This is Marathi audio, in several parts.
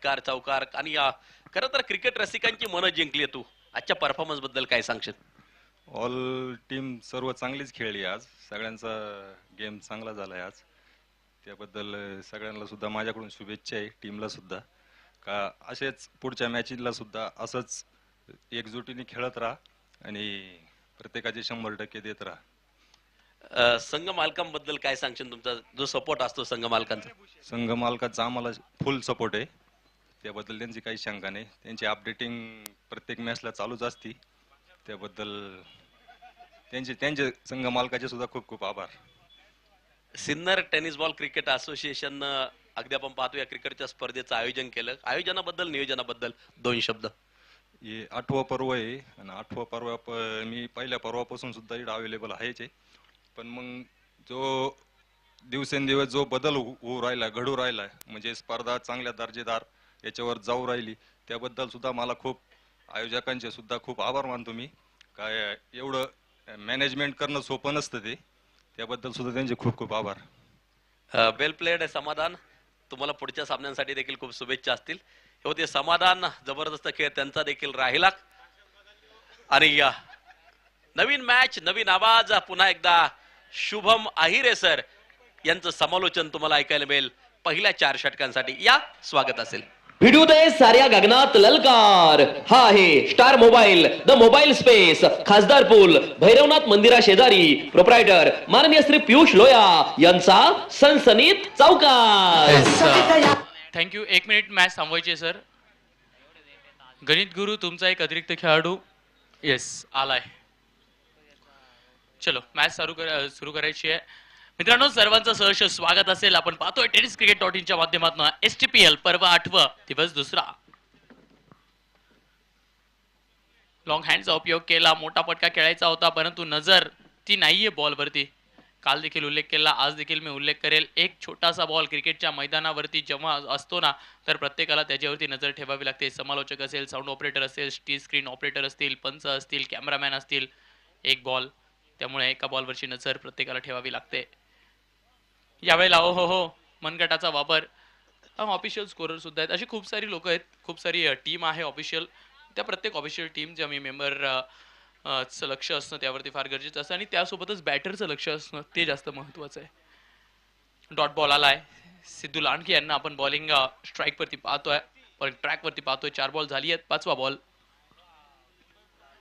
कार चौकार आणि खरं तर क्रिकेट रसिकांची मनं जिंकली तू आजच्या परफॉर्मन्स बद्दल काय सांगशील? ऑल टीम सर्व चांगलीच खेळली आज. सगळ्यांचा गेम चांगला झालाय आज. त्याबद्दल सगळ्यांना सुद्धा माझ्याकडून शुभेच्छा आहे, टीमला सुद्धा. का असेच पुढच्या मॅचला सुद्धा असंच एकजुटीने खेळत राहा आणि प्रत्येकाचे 100% देत राहा. संघ मालकांबद्दल काय सांगशील? तुमचा जो सपोर्ट असतो संघ मालकांचा. संघ मालकाचा आम्हाला फुल सपोर्ट आहे. त्याबद्दल त्यांची काही शंका नाही. त्यांची अपडेटिंग प्रत्येक मॅचला चालूच असती. त्याबद्दल त्यांचे संघ मालकाचे सुद्धा खूप खूप आभार. Sinnar tennis ball cricket association अगदी आपण पाहतो या क्रिकेटच्या स्पर्धेचं आयोजन केलं. आयोजनाबद्दल नियोजनाबद्दल दोन शब्द. हे 8वं पर्व आहे आणि 8वं पर्व मी पहिल्या पर्वापासून सुद्धा इकडे अवेलेबल आहेच आहे. पण मग जो दिवसेंदिवस जो बदल होऊ राहिला, घडू राहिला, म्हणजे स्पर्धा चांगल्या दर्जेदार याच्यावर जाऊ राहिली, त्याबद्दल सुद्धा मला खूप आयोजकांचे सुद्धा खूप आभार मानतो मी. काय एवढं मॅनेजमेंट करणं सोपं नसतं ते. त्याबद्दल सुद्धा त्यांचे खूप खूप आभार. वेल प्लेड समाधान. तुम्हाला पुढच्या सामन्यांसाठी देखील खूप शुभेच्छा असतील. हे होते समाधान. जबरदस्त खेळ त्यांचा देखील राहिला आणि नवीन मॅच नवीन आवाज. पुन्हा एकदा शुभम आहिरे सर यांचं समालोचन तुम्हाला ऐकायला मिळेल पहिल्या 4 षटकांसाठी. या स्वागत असेल. भिडू दे साऱ्या गगनात ललकार. हा आहे star mobile, the mobile space, खासदार पूल, भैरवनाथ मंदिरा शेजारी. प्रोप्रायटर माननीय श्री पियुष लोया यांचा सनसनीत चौकार. थँक्यू. 1 मिनिट मॅच थांबवायची आहे सर. गणित गुरु तुमचा एक अतिरिक्त खेळाडू येस आलाय. चलो मॅच सुरू करायची आहे मित्रांनो. सर्वांचं सहर्ष स्वागत असेल. आपण पाहतोय टेनिस क्रिकेट च्या माध्यमातून STPL पर्व 8 दिवस 2. लॉंग हँडचा उपयोग केला. मोठा पटका खेळायचा होता परंतु नजर ती नाहीये बॉलवरती. काल देखील उल्लेख केला, आज देखील मी उल्लेख करेल. एक छोटासा बॉल क्रिकेटच्या मैदानावरती जेव्हा असतो ना, तर प्रत्येकाला त्याच्यावरती नजर ठेवावी लागते. समालोचक असेल, साऊंड ऑपरेटर असेल, टी स्क्रीन ऑपरेटर असतील, पंच असतील, कॅमेरामॅन असतील. एक बॉल, त्यामुळे एका बॉलवरची नजर प्रत्येकाला ठेवावी लागते. यावेळेला हो मनगटाचा वापर. ऑफिशियल स्कोरर सुद्धा आहेत. अशी खूप सारी लोक आहेत, खूप सारी टीम आहे ऑफिशियल. त्या प्रत्येक ऑफिशियल टीमच्या मी मेंबर लक्ष असणं त्यावरती फार गरजेचं असतं आणि त्यासोबतच बॅटरचं लक्ष असणं ते जास्त महत्वाचं आहे. डॉट बॉल आलाय. सिद्धू लांडगे यांना आपण बॉलिंग स्ट्राईक वरती पाहतोय, पण ट्रॅक वरती पाहतोय. 4 बॉल झाली आहेत, 5वा बॉल.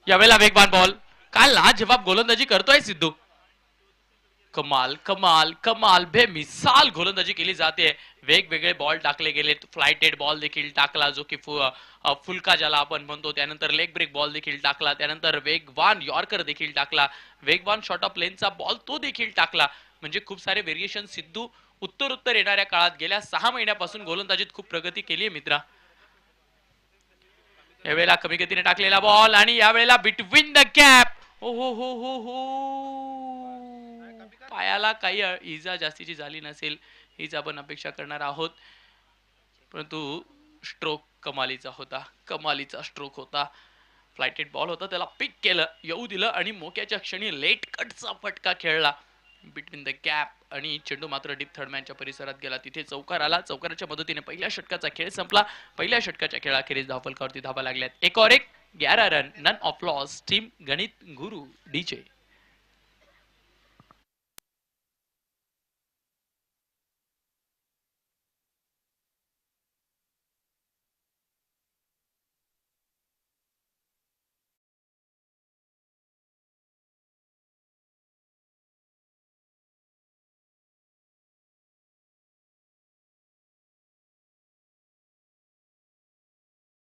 यावेळेला वेगवान बॉल. काय लाजवाब गोलंदाजी करतोय सिद्धू. कमाल कमाल कमाल बेमिसाल गोलंदाजी केली जाते. वेगवेगळे बॉल टाकले गेले. फ्लायटेड बॉल देखील टाकला जो की फुलका ज्याला आपण म्हणतो. त्यानंतर लेग ब्रेक बॉल देखील टाकला. त्यानंतर वेगवान यॉर्कर देखील टाकला. वेगवान शॉर्ट ऑफ लेनचा बॉल तो देखील टाकला. म्हणजे खूप सारे व्हेरिएशन सिद्धू उत्तर येणाऱ्या काळात गेल्या 6 महिन्यापासून गोलंदाजीत खूप प्रगती केली आहे मित्रा. यावेळेला कमी गतीने टाकलेला बॉल आणि यावेळेला बिटवीन द गॅप. हो पायाला काही इजा जास्तीची झाली नसेल हीच आपण अपेक्षा करणार आहोत. परंतु स्ट्रोक कमालीचा होता, कमालीचा स्ट्रोक होता. फ्लायटेड बॉल होता, त्याला पिक केलं, येऊ दिलं आणि मोक्याच्या क्षणी लेट कटचा फटका खेळला बिटवीन द गॅप आणि चेंडू मात्र डीप थर्डमॅनच्या परिसरात गेला. तिथे चौकार आला. चौकाराच्या मदतीने पहिल्या षटकाचा खेळ संपला. पहिल्या षटकाच्या खेळाखेरीज धावफलकावरती धावा लागल्यात. 1 11 run, none of loss. Team Ganit Guru DJ.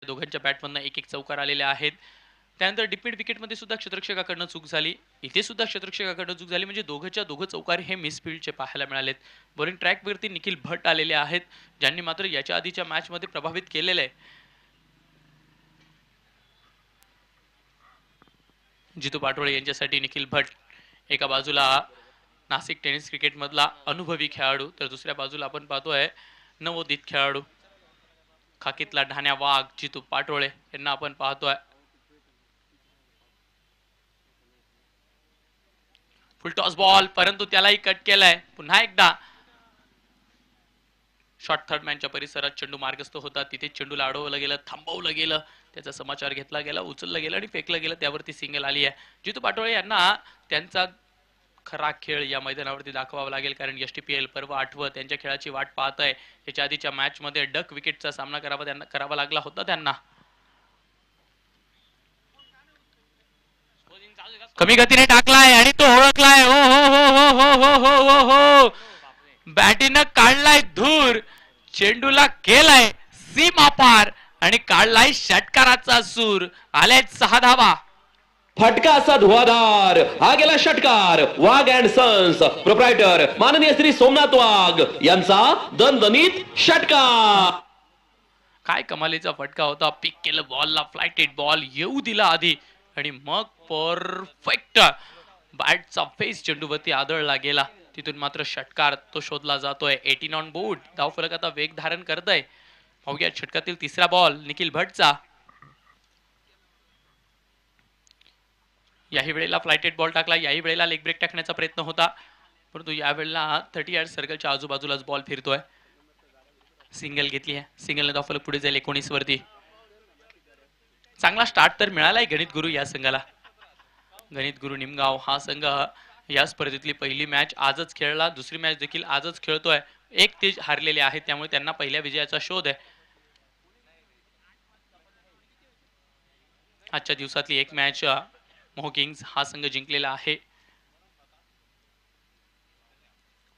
दोघांच्या बॅटमधनं 1 चौकार आलेले आहेत. त्यानंतर डिपेंड विकेटमध्ये सुद्धा क्षेत्ररक्षकाकडनं चूक झाली. इथे सुद्धा क्षेत्ररक्षकाकडनं चूक झाली. म्हणजे दोघं चौकार हे मिसफिल्डचे पाहायला मिळालेत. बॉलिंग ट्रॅकवरती निखिल भट आलेले आहेत, ज्यांनी मात्र याच्या आधीच्या मॅचमध्ये प्रभावित केलेलं आहे. जितू पाटोळे यांच्यासाठी निखिल भट एका बाजूला नाशिक टेनिस क्रिकेट मधला अनुभवी खेळाडू, तर दुसऱ्या बाजूला आपण पाहतोय नवोदित खेळाडू खाकीतला ढाण्या वाघ जितू पाटोळे यांना आपण पाहतोय. फुल टॉस बॉल, परंतु त्यालाही कट केलाय. पुन्हा एकदा शॉर्ट थर्ड मॅनच्या परिसरात चेंडू मार्गस्थ होता, तिथे चेंडूला अडवलं गेलं, थांबवलं गेलं, त्याचा समाचार घेतला गेला, उचललं गेलं आणि फेकलं गेलं, त्यावरती सिंगल आली आहे. जितू पाटोळे यांना त्यांचा खरा खेळ या मैदानावरती दाखवावा लागेल, कारण STPL पर्व 8 त्यांच्या खेळाची वाट पाहत आहे. याच्या आधीच्या मॅच मध्ये डक विकेटचा सामना करावा लागला होता त्यांना. कमी गतीने टाकलाय आणि तो ओळखलाय. हो हो हो हो हो हो हो हो हो बॅटीनं काढलाय धूर, चेंडूला केलाय सीमा पार आणि काढलाय षटकाराचा सूर. आले 6 धावा. फटका असा धुवाधार, हा गेला षटकार. वाघ अँड सन्स प्रोप्रायटर माननीय श्री सोमनाथ वाघ यांचा दणदणीत षटकार. काय कमालीचा फटका होता. पिक केलं बॉलला, फ्लायटेड बॉल येऊ दिला आधी आणि मग परफेक्ट बॅटचा फेस चेंडूवरती आदळला गेला. तिथून मात्र षटकार तो शोधला जातोय. 18 ऑन बोर्ड. धावफलक आता वेग धारण करत आहे. पाहूया षटकातील तिसरा बॉल निखिल भटचा. याही वेळेला फ्लायटेड बॉल टाकला, याही वेळेला लेग ब्रेक टाकण्याचा प्रयत्न होता, परंतु यावेळेला 30 यार्ड सर्कलच्या आजूबाजूलाच बॉल फिरतोय. सिंगल घेतली आहे. सिंगलने धावफलक पुढे जाईल 19 वरती. चांगला स्टार्ट तर मिळालाय गणित गुरु या संघाला. गणित गुरु निमगाव हा संघ या स्पर्धेतली पहिली मॅच आजच खेळला, दुसरी मॅच देखील आजच खेळतोय. एक ते हारलेले आहेत, त्यामुळे त्यांना पहिल्या विजयाचा शोध आहे. आजच्या दिवसातली एक मॅच मोह किंग्स हा संघ जिंकलेला आहे.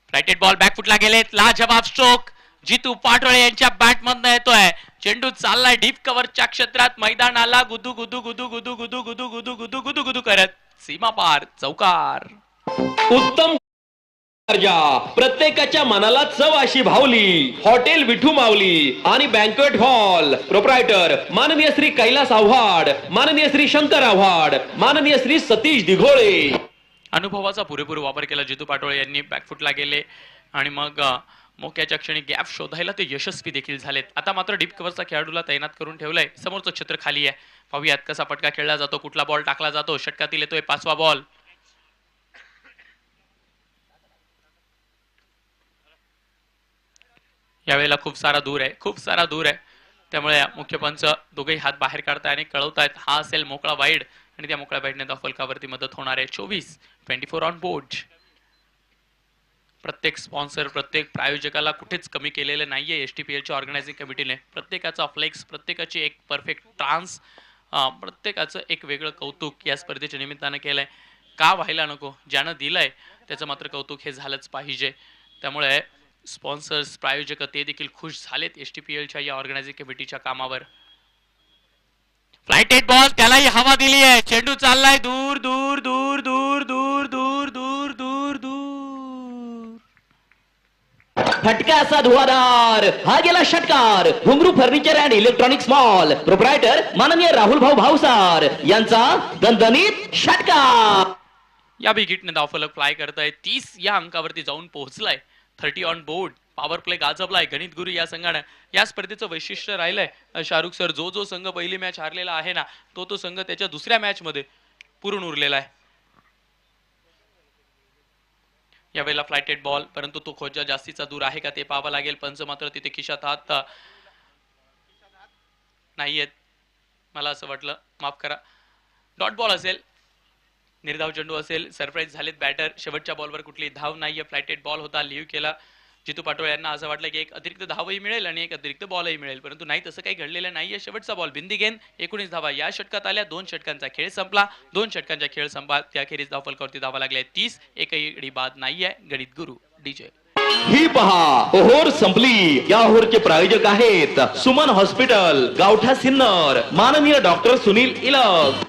फ्लायटेड बॉल बॅकफुटला गेलेत. लाजवाब स्ट्रोक जितू पाटोळे यांच्या बॅट मधनं येतोय. चेंडू चाललाय डीप कव्हरच्या क्षेत्रात, मैदानाला गुदू गुदू गुदू गुदू गुदू गुदू गुदू गुदू गुदू गुदू करत सीमा पार चौकार. उत्तम दर्जा, प्रत्येकाच्या मनाला चव अशी भावली. हॉटेल विठू माऊली आणि बँक्वेट हॉल प्रोप्रायटर माननीय श्री कैलास आव्हाड, माननीय श्री शंकर आव्हाड, माननीय श्री सतीश दिघोळे. अनुभवाचा पुरेपूर वापर केला जितू पाटोळे यांनी. बॅकफुटला गेले आणि मग मोक्याच्या क्षणी गॅप शोधायला ते यशस्वी देखील झालेत. आता मात्र डीप कव्हरचा खेळाडूला तैनात करून ठेवलंय. समोरचं क्षेत्र खाली आहे. पाहूयात कसा फटका खेळला जातो, कुठला बॉल टाकला जातो. षटकातील येतोय 5वा बॉल. यावेळेला खूप सारा दूर आहे, खूप सारा दूर आहे, त्यामुळे मुख्य पंच दोघेही हात बाहेर काढताय आणि कळवतायत हा असेल मोकळा वाईड आणि त्या मोकळ्या वाईडने धावफलकावरती मदत होणार आहे. 24 ऑन बोर्ड. प्रत्येक स्पॉन्सर, प्रत्येक प्रायोजकाला कुठेच कमी केलेलं नाहीये STPLच्या ऑर्गनायझिंग कमिटीने. प्रत्येकाचा फ्लेक्स, प्रत्येकाची एक परफेक्ट ट्रान्स, प्रत्येकाचं एक वेगळं कौतुक या स्पर्धेच्या निमित्तानं केलंय. का व्हायला नको, ज्यानं दिलंय त्याचं मात्र कौतुक हे झालंच पाहिजे. त्यामुळे स्पॉन्सर्स, प्रायोजक ते देखील खुश झालेत STPLच्या या ऑर्गनायझिंग कमिटीच्या कामावर. फ्लायटेड बॉल, त्यालाही हवा दिली आहे. चेंडू चाललाय दूर दूर दूर दूर दूर दूर दूर दूर दूर. फटका असा धुवाधार, हा गेला षटकार. घुंगरू furniture and electronics mall proprietor माननीय राहुल भाऊ भावसार यांचा दणदणीत षटकार. या विकेटने धावफलक फ्लाय करताय. 30 या अंकावरती जाऊन पोहोचलाय. 30 ऑन बोर्ड. पॉवर प्ले गाजवलाय गणित गुरु या संघानं. या स्पर्धेचं वैशिष्ट्य राहिलंय शाहरुख सर, जो संघ पहिली मॅच हारलेला आहे ना, तो संघ त्याच्या दुसऱ्या मॅच मध्ये पुरून उरलेला आहे. यावेळेला फ्लायटेड बॉल, परंतु तो खोजा जास्तीचा दूर आहे का ते पाहावं लागेल. पंच मात्र तिथे खिशात हात नाहीयेत, मला असं वाटलं, माफ करा. डॉट बॉल असेल, निर्धाव चेंडू असेल. सरप्राईज झालेत बॅटर. शेवटच्या बॉलवर कुठली धाव नाहीये. फ्लायटेड बॉल होता, लिव्ह केला. जितू पाटोळे यांना असं वाटलं की एक अतिरिक्त धावही मिळेल आणि एक अतिरिक्त बॉलही मिळेल, परंतु नाही, तसं काही घडलेलं नाहीये. शेवटचा बॉल बिंदी गेंद. 19 धावा या षटकात आल्या. 2 षटकांचा खेळ संपला. 2 षटकांचा खेळ संपला, त्याखेरीज धावफलकावरती धावा लागल्या 30. एकही गडी बाद नाहीये. गणित गुरु डीजे. ही पहा, ओहोर संपली. या ओहोरचे प्रायोजक आहेत सुमन हॉस्पिटल, गावठा सिन्नर, माननीय डॉक्टर सुनील इलग.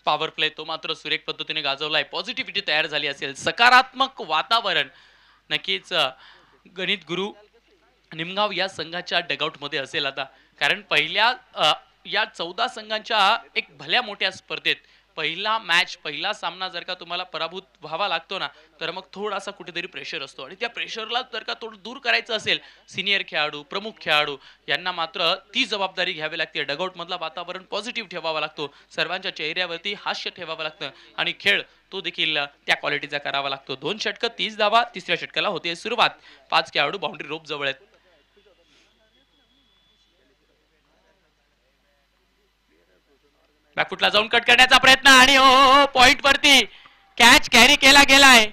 पॉवर प्ले तो मात्र सुरेख पद्धतीने गाजवलाय. पॉझिटिव्हिटी तयार झाली असेल, सकारात्मक वातावरण नक्कीच गणित गुरु निमगाव या संघाच्या डगआउट मध्ये असेल आता, कारण पहिल्या या 14 संघांच्या एक भल्या मोठ्या स्पर्धेत पहिला सामना जर का तुम्हाला पराभूत व्हावा लागतो ना, तर मग थोडासा कुठेतरी प्रेशर असतो आणि त्या प्रेशरला जर का थोडं दूर करायचं असेल, सिनियर खेळाडू, प्रमुख खेळाडू यांना मात्र ती जबाबदारी घ्यावी लागते. डगआउट मधला वातावरण पॉझिटिव्ह ठेवावा लागतो, सर्वांच्या चेहऱ्यावरती हास्य ठेवावं लागतं आणि खेळ तो देखील त्या क्वालिटीचा करावा लागतो. 2 षटकं 30 धावा, तिसऱ्या षटकाला होते सुरुवात. 5 खेळाडू बाउंड्री रोप जवळ आहेत. बॅकफुटला जाऊन कट करण्याचा प्रयत्न आणि हो पॉइंट वरती कॅच कॅरी केला गेलाय.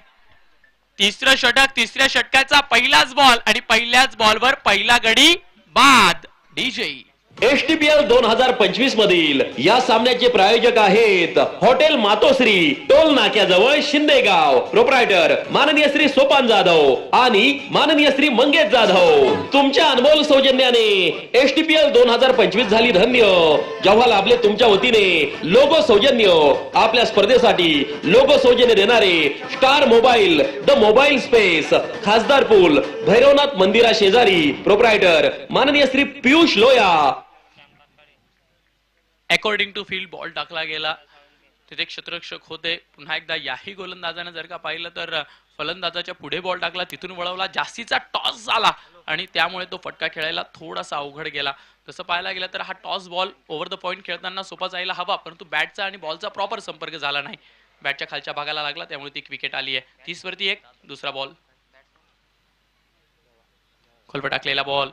तिसरं षटक, तिसऱ्या षटकाचा पहिलाच बॉल आणि पहिल्याच बॉलवर पहिला गडी बाद. डीजे एसटीपीएल 2025 मधील या सामन्याचे प्रायोजक आहेत हॉटेल मातोश्री, टोल नाक्याजवळ शिंदेगाव. प्रोप्रायटर माननीय श्री सोपान जाधव आणि माननीय श्री मंगेश जाधव. तुमच्या अनमोल सौजन्याने एसटीपीएल 2025 झाली धन्य, जेव्हा लाभले तुमच्या वतीने लोगो सौजन्य. आपल्या स्पर्धेसाठी लोगो सौजन्य देणारे star mobile, the mobile space, खासदार पूल, भैरवनाथ मंदिरा शेजारी. प्रोप्रायटर माननीय श्री पियुष लोया. अकॉर्डिंग टू फील्ड बॉल टाकला गेला. तिथे क्षेत्ररक्षक होते. पुन्हा एकदा याही गोलंदाजाने जर का पाहिलं तर फलंदाजाच्या पुढे बॉल टाकला, तिथून वळवला, जास्तीचा टॉस झाला आणि त्यामुळे तो फटका खेळायला थोडासा अवघड गेला. तसं पाहायला गेलं तर हा toss ball over the point खेळताना सोपा जायला हवा, परंतु बॅटचा आणि बॉलचा प्रॉपर संपर्क झाला नाही. बॅटच्या खालच्या भागाला लागला, त्यामुळे ती विकेट आली आहे. 30 वरती 1. दुसरा बॉल खोलवर टाकलेला बॉल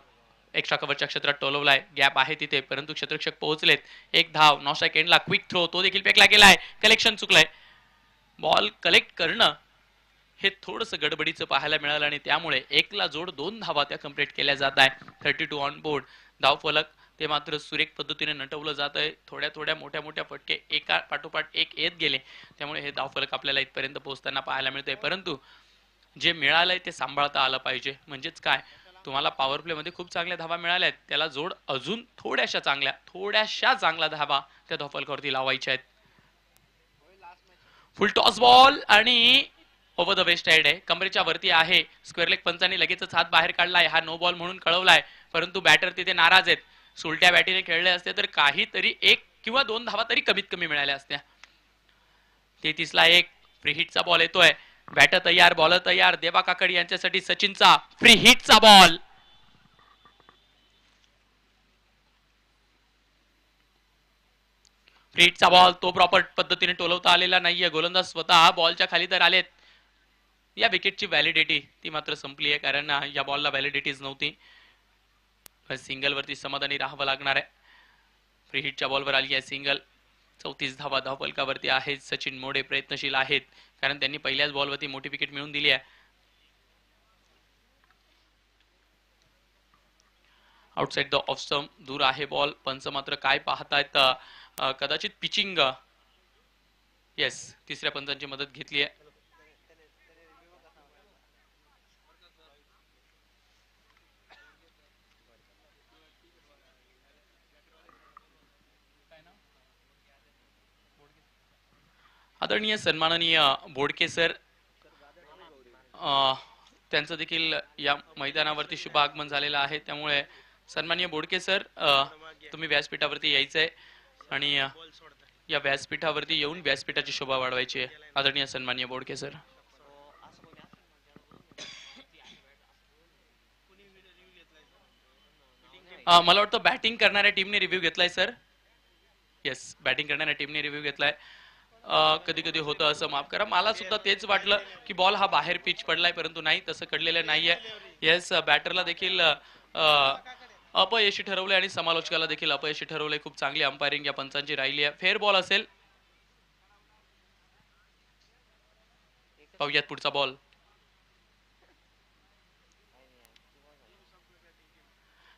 एक्स्ट्रा कव्हरच्या क्षेत्रात टोलवलाय. गॅप आहे तिथे, परंतु क्षेत्ररक्षक पोहोचलेत. 1 धाव. नॉ सेकंडला क्विक थ्रो, तो देखील फेकला गेलाय. कलेक्शन चुकलंय. बॉल कलेक्ट करणं हे थोडंसं गडबडीचं पाहायला मिळालं आणि त्यामुळे 1 ला जोड 2 धावा त्या कंप्लीट केल्या जात आहे. 32 ऑन बोर्ड. धाव फलक ते मात्र सुरेख पद्धतीने नटवलं जात आहे. थोड्या मोठ्या फटके एका पाठोपाठ एक येत गेले, त्यामुळे हे धाव फलक आपल्याला इथपर्यंत पोहोचताना पाहायला मिळतंय. परंतु जे मिळालंय ते सांभाळता आलं पाहिजे. म्हणजेच काय, तुम्हाला पॉवर प्ले मध्ये खूप चांगल्या धावा मिळाल्यात, त्याला जोड अजून थोड्याशा चांगल्या धावा त्या धावफलकावरती लावायच्या आहेत. फुल टॉस बॉल आणि ओव्हर द वेस्ट साइड आहे, कमरेच्या वरती आहे. स्क्वेअर लेग पंचांनी लगेचच हात बाहेर काढलाय. हा नो बॉल म्हणून कळवलाय, परंतु बॅटर तिथे नाराज आहेत. सुलट्या बॅटीने खेळले असते तर काहीतरी 1 किंवा 2 धावा तरी कमीत कमी मिळाल्या असत्या. 33 ला 1. फ्री हिटचा बॉल येतोय. बॅटर तयार, बॉलर तयार. देवा काकड यांच्यासाठी सचिनचा फ्री हिटचा बॉल. फ्री हिटचा बॉल तो प्रॉपर पद्धतीने टोलवता आलेला नाहीये. गोलंदाज स्वतः बॉलच्या खाली तर आलेत. या विकेटची व्हॅलिडिटी ती मात्र संपली आहे, कारण या बॉलला व्हॅलिडिटीच नव्हती. सिंगल वरती समाधानी राहावं लागणार आहे. फ्री हिटच्या बॉलवर आली आहे सिंगल. 34 धावा धावफलकावरती आहेत. सचिन मोडे प्रयत्नशील आहेत, कारण त्यांनी पहिल्याच बॉलवरती मोठी विकेट मिळवून दिली आहे. आउटसाइड द ऑफ स्टंप दूर आहे बॉल. पंच मात्र काय पाहतायत, कदाचित पिचिंग. येस, तिसऱ्या पंचांची मदत घेतली आहे. आदरणीय सन्माननीय बोडके सर, त्यांचं देखील या मैदानावरती शुभ आगमन झालेलं आहे, त्यामुळे सन्माननीय बोडके सर तुम्ही व्यासपीठावरती यायचंय आणि या व्यासपीठावरती येऊन व्यासपीठाची शोभा वाढवायची आहे. आदरणीय सन्माननीय बोडके सर. मला वाटतं बॅटिंग करणाऱ्या टीमने रिव्ह्यू घेतलाय सर. येस, बॅटिंग करणाऱ्या टीमने रिव्ह्यू घेतलाय. कधी कधी होतं असं, माफ करा, मला सुद्धा तेच वाटलं की बॉल हा बाहेर पिच पडलाय, परंतु नाही, तसं घडलेलं नाहीये. येस, बॅटरला देखील अपयशी ठरवले आणि समालोचकाला देखील अपयशी ठरवले. खूप चांगली अंपायरिंग या पंचांची राहिली आहे. फेअर बॉल असेल. पाहूयात पुढचा बॉल.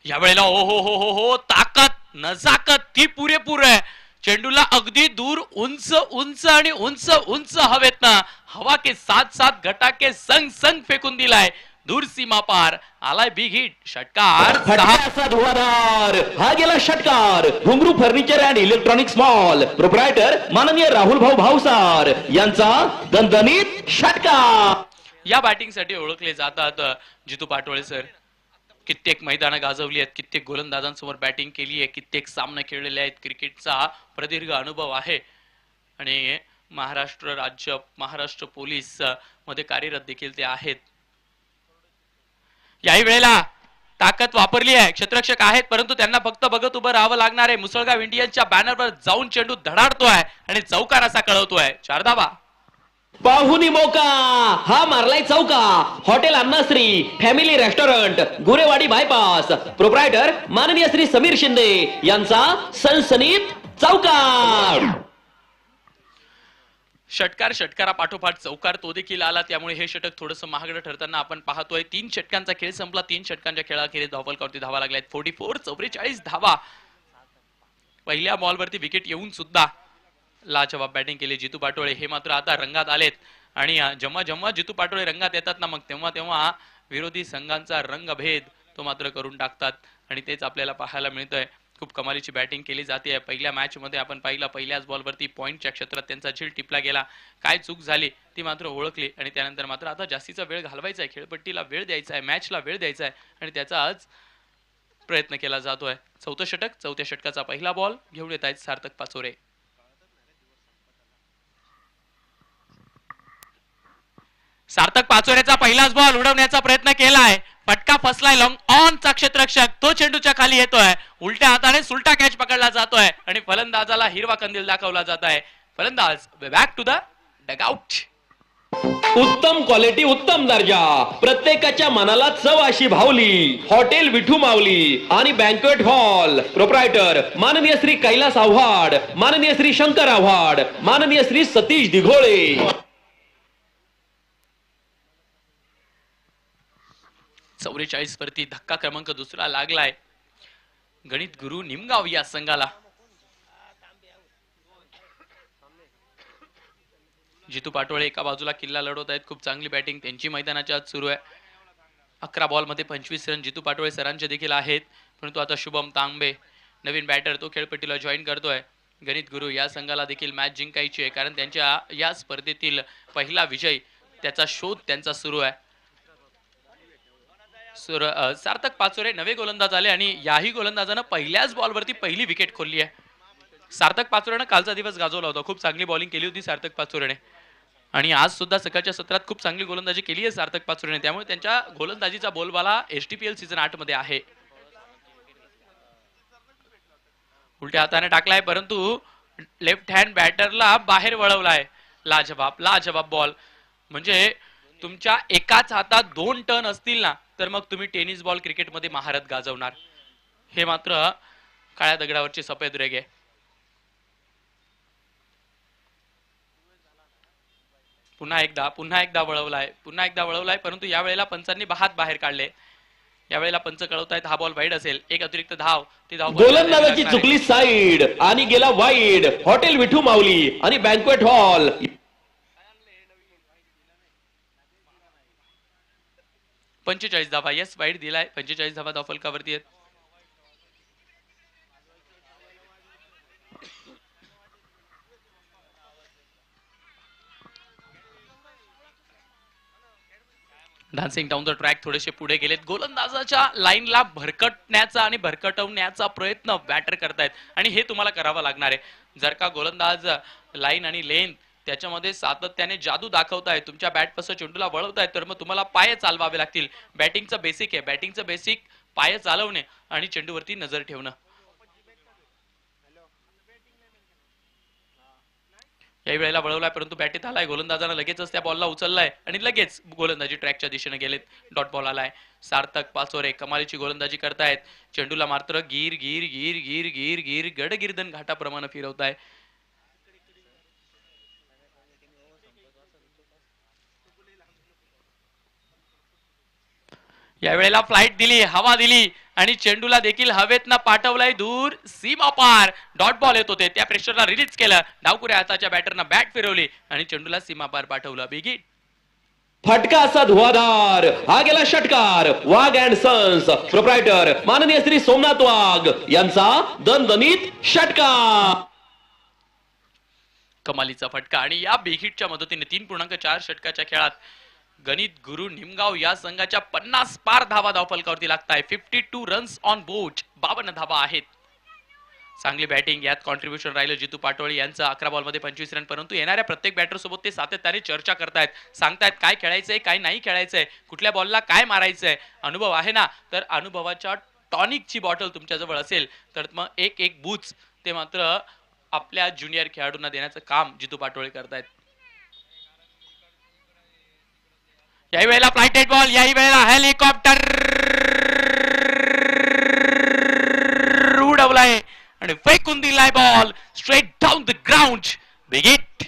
यावेळेला ओ हो हो हो हो, ताकद नजाकत ती पुरेपूर आहे. चेंडूला अगदी दूर उंच उंच आणि उंच उंच हवेत ना हवा के साथ साथ घटाके संग संग फेकून दिलाय. दूर सीमा पार आलाय बिग हिट. षटकार. धुवाधार हा गेला षटकार. घुंगरू furniture and electronics mall, proprietor माननीय राहुल भाऊ भावसार यांचा दणदणीत षटकार. या बॅटिंग साठी ओळखले जातात जितू पाटोळे सर. कित्येक मैदानं गाजवली आहेत, कित्येक गोलंदाजांसमोर बॅटिंग केली आहे, कित्येक सामने खेळलेले आहेत. क्रिकेटचा प्रदीर्घ अनुभव आहे आणि महाराष्ट्र राज्य महाराष्ट्र पोलीस मध्ये कार्यरत देखील ते आहेत. याही वेळेला ताकद वापरली आहे, क्षेत्ररक्षक आहेत परंतु त्यांना फक्त बघत उभं राहावं लागणार आहे. मुसळगाव इंडियन्सच्या बॅनरवर जाऊन चेंडू धडाडतोय आणि चौकार असा कळवतोय. 4 धावा. पाहुनी मोका हा मारलाय चौका. Hotel Annashree family restaurant Gurewadi bypass proprietor माननीय श्री समीर शिंदे यांचा सनसनीत चौकार. षटकारा पाठोपाठ चौकार तो देखील आला, त्यामुळे हे षटक थोडंसं महागडं ठरताना आपण पाहतोय. 3 षटकांचा खेळ संपला. 3 षटकांच्या खेळाखेरीज धावफलकावरती धावा लागल्यात 44. 44 धावा. पहिल्या बॉलवरती विकेट येऊन सुद्धा लाजवाब बॅटिंग केली जितू पाटोळे. हे मात्र आता रंगात आलेत आणि जेव्हा जेव्हा जितू पाटोळे रंगात येतात ना, मग तेव्हा तेव्हा विरोधी संघांचा रंगभेद तो मात्र करून टाकतात आणि तेच आपल्याला पाहायला मिळतंय. खूप कमालीची बॅटिंग केली जाते. पहिल्या मॅच मध्ये आपण पाहिलं, पहिल्याच बॉलवरती पॉइंटच्या क्षेत्रात त्यांचा झील टिपला गेला. काय चूक झाली ती मात्र ओळखली आणि त्यानंतर मात्र आता जास्तीचा वेळ घालवायचा आहे, खेळपट्टीला वेळ द्यायचा आहे, मॅचला वेळ द्यायचा आहे आणि त्याचा आज प्रयत्न केला जातोय. 4थं षटक, 4थ्या षटकाचा पहिला बॉल घेऊन येत आहेत सार्थक पाचोरे. सार्थक पाचोरेचा पहिलाच बॉल उडवण्याचा प्रयत्न केलाय. फटका फसलाय. लॉंग ऑनचा क्षेत्ररक्षक तो चेंडूच्या खाली येतोय. उलट्या हाताने सुलटा कॅच पकडला जातोय आणि फलंदाजाला हिरवा कंदील दाखवला जात आहे. फलंदाज बॅक टू द डगआउट. उत्तम क्वालिटी उत्तम दर्जा, प्रत्येकाच्या मनाला चव अशी भावली. हॉटेल विठू माऊली आणि बँक्वेट हॉल प्रोप्रायटर माननीय श्री कैलास आव्हाड, माननीय श्री शंकर आव्हाड, माननीय श्री सतीश दिघोळे. 44 वरती धक्का क्रमांक दुसरा लागलाय गणित गुरु निमगाव या संघाला. जितू पाटोळे एका बाजूला किल्ला लढवत आहेत. खूप चांगली बॅटिंग त्यांची मैदानाच्या आत सुरू आहे. 11 बॉल मध्ये 25 रन जितू पाटोळे सरांचे देखील आहेत. परंतु आता शुभम तांबे नवीन बॅटर तो खेळपट्टीला जॉईन करतोय. गणित गुरु या संघाला देखील मॅच जिंकायची आहे, कारण त्यांच्या या स्पर्धेतील पहिला विजय त्याचा शोध त्यांचा सुरू आहे. सार्थक पाचोरे नवे गोलंदाज आले आणि याही गोलंदाजानं पहिल्याच बॉलवरती पहिली विकेट खोलली आहे. सार्थक पाचोरेनं कालचा दिवस गाजवला होता. खूप चांगली बॉलिंग केली होती सार्थक पाचोरेने आणि आज सुद्धा सकाळच्या सत्रात खूप चांगली गोलंदाजी केली आहे सार्थक पाचोरेने. त्यामुळे त्यांच्या गोलंदाजीचा बोलबाला STPL सीझन 8 मध्ये आहे. उलट्या हाताने टाकलाय परंतु लेफ्ट हँड बॅटरला बाहेर वळवलाय. लाजवाब बॉल. म्हणजे तुमच्या एकाच हातात 2 टन असतील ना, तर मग तुम्ही टेनिस बॉल क्रिकेटमध्ये महारथ गाजवणार. हे मात्र काळ्या दगडावरची सफेद रेग आहे. पुन्हा एकदा वळवलाय परंतु यावेळेला पंचांनी हात बाहेर काढले. यावेळेला पंच कळवतायत हा बॉल वाईड असेल. एक अतिरिक्त धाव. ती धाव गोलंदाजाची चुकली साईड आणि गेला वाईड. हॉटेल विठू माऊली आणि बँक्वेट हॉल. 45 धावा. येस, वाईड दिलाय. 45 धावा धावफलकावरती आहेत. डान्सिंग डाऊन द ट्रॅक थोडेसे पुढे गेलेत. गोलंदाजाच्या लाईनला भरकटण्याचा आणि भरकटवण्याचा प्रयत्न बॅटर करतायत आणि हे तुम्हाला करावं लागणार आहे. जर का गोलंदाज लाईन आणि लेन त्याच्यामध्ये सातत्याने जादू दाखवताय, तुमच्या बॅट पासून चेंडूला वळवताय, तर मग तुम्हाला पाय चालवावे लागतील. बॅटिंगचं बेसिक आहे. बॅटिंगचं बेसिक पाय चालवणे आणि चेंडूवरती नजर ठेवणं. या वेळेला वळवलाय परंतु बॅटीत आलाय. गोलंदाजानं लगेचच त्या बॉलला उचललाय आणि लगेच गोलंदाजी ट्रॅकच्या दिशेने गेलेत. डॉट बॉल आलाय. सार्थक पाचोरे कमालीची गोलंदाजी करतायत. चेंडूला मात्र गिर गिर गिर गिर गिर गिर गडगिर्दन घाटाप्रमाणे फिरवताय. यावेळेला फ्लाइट दिली, हवा दिली आणि चेंडूला देखील हवेतनं पाठवलाय दूर सीमा पार. डॉट बॉल येत होते, त्या प्रेशरला रिलीज केलं. डावकुऱ्या हाताच्या बॅटरनं बॅट फिरवली आणि चेंडूला सीमा पार पाठवलं. बिगी फटका असा धुवाधार. हा गेला षटकार. वाघ अँड सन्स प्रोप्रायटर माननीय श्री सोमनाथ वाघ यांचा दणदणीत षटकार. कमालीचा फटका आणि या बिगिटच्या मदतीने 3.4 षटकाच्या खेळात गणित गुरु निमगाव या संघाच्या 50 पार धावा धावफलकावरती लागताय. 52 रन्स ऑन बोर्ड. 52 धावा आहेत. चांगली बॅटिंग, यात कॉन्ट्रीब्युशन राहिलं जितू पाटोळे यांचं. 11 बॉलमध्ये 25 रन. परंतु येणाऱ्या प्रत्येक बॅटर सोबत ते सातत्याने चर्चा करतायत, सांगतायत काय खेळायचंय, काय नाही खेळायचंय, कुठल्या बॉलला काय मारायचंय. अनुभव आहे ना, तर अनुभवाच्या टॉनिकची बॉटल तुमच्याजवळ असेल तर मग एक एक बूच ते मात्र आपल्या ज्युनियर खेळाडूंना देण्याचं काम जितू पाटोळे करतायत. याही वेळेला फ्लाइटेड बॉल, याही वेळेला हेलिकॉप्टर उडवलाय आणि फेकून दिलाय ball straight down the ground. Big hit.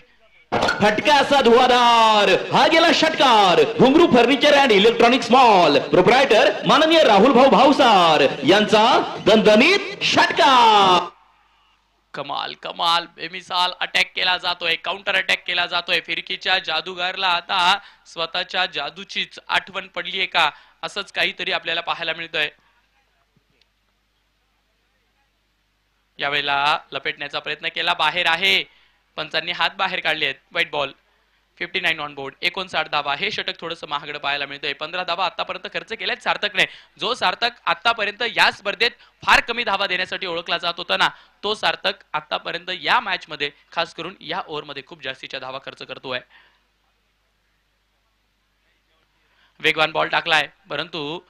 फटका असा धुवाधार, हा गेला षटकार. घुंगरू furniture and electronics mall proprietor माननीय राहुल भाऊ भावसार यांचा दणदणीत षटकार. कमाल कमाल, बेमिसाल अटॅक केला जातोय, काउंटर अटॅक केला जातोय. फिरकीच्या जादूगारला आता स्वतःच्या जादूचीच आठवण पडलीये का, असंच काहीतरी आपल्याला पाहायला मिळतंय. यावेळेला लपेटण्याचा प्रयत्न केला, बाहेर आहे. पंचांनी हात बाहेर काढले आहेत. White ball. 59 on board. 59 धावा. हे षटक थोडंसं महागडं पाहायला मिळतंय. 15 धावा आतापर्यंत खर्च केल्यात सार्थकने. जो सार्थक आतापर्यंत या स्पर्धेत फार कमी धावा देण्यासाठी ओळखला जात होता ना, तो सार्थक आतापर्यंत या मॅच मध्ये खास करून या ओव्हरमध्ये खूप जास्तीच्या धावा खर्च करतोय. वेगवान बॉल टाकलाय, परंतु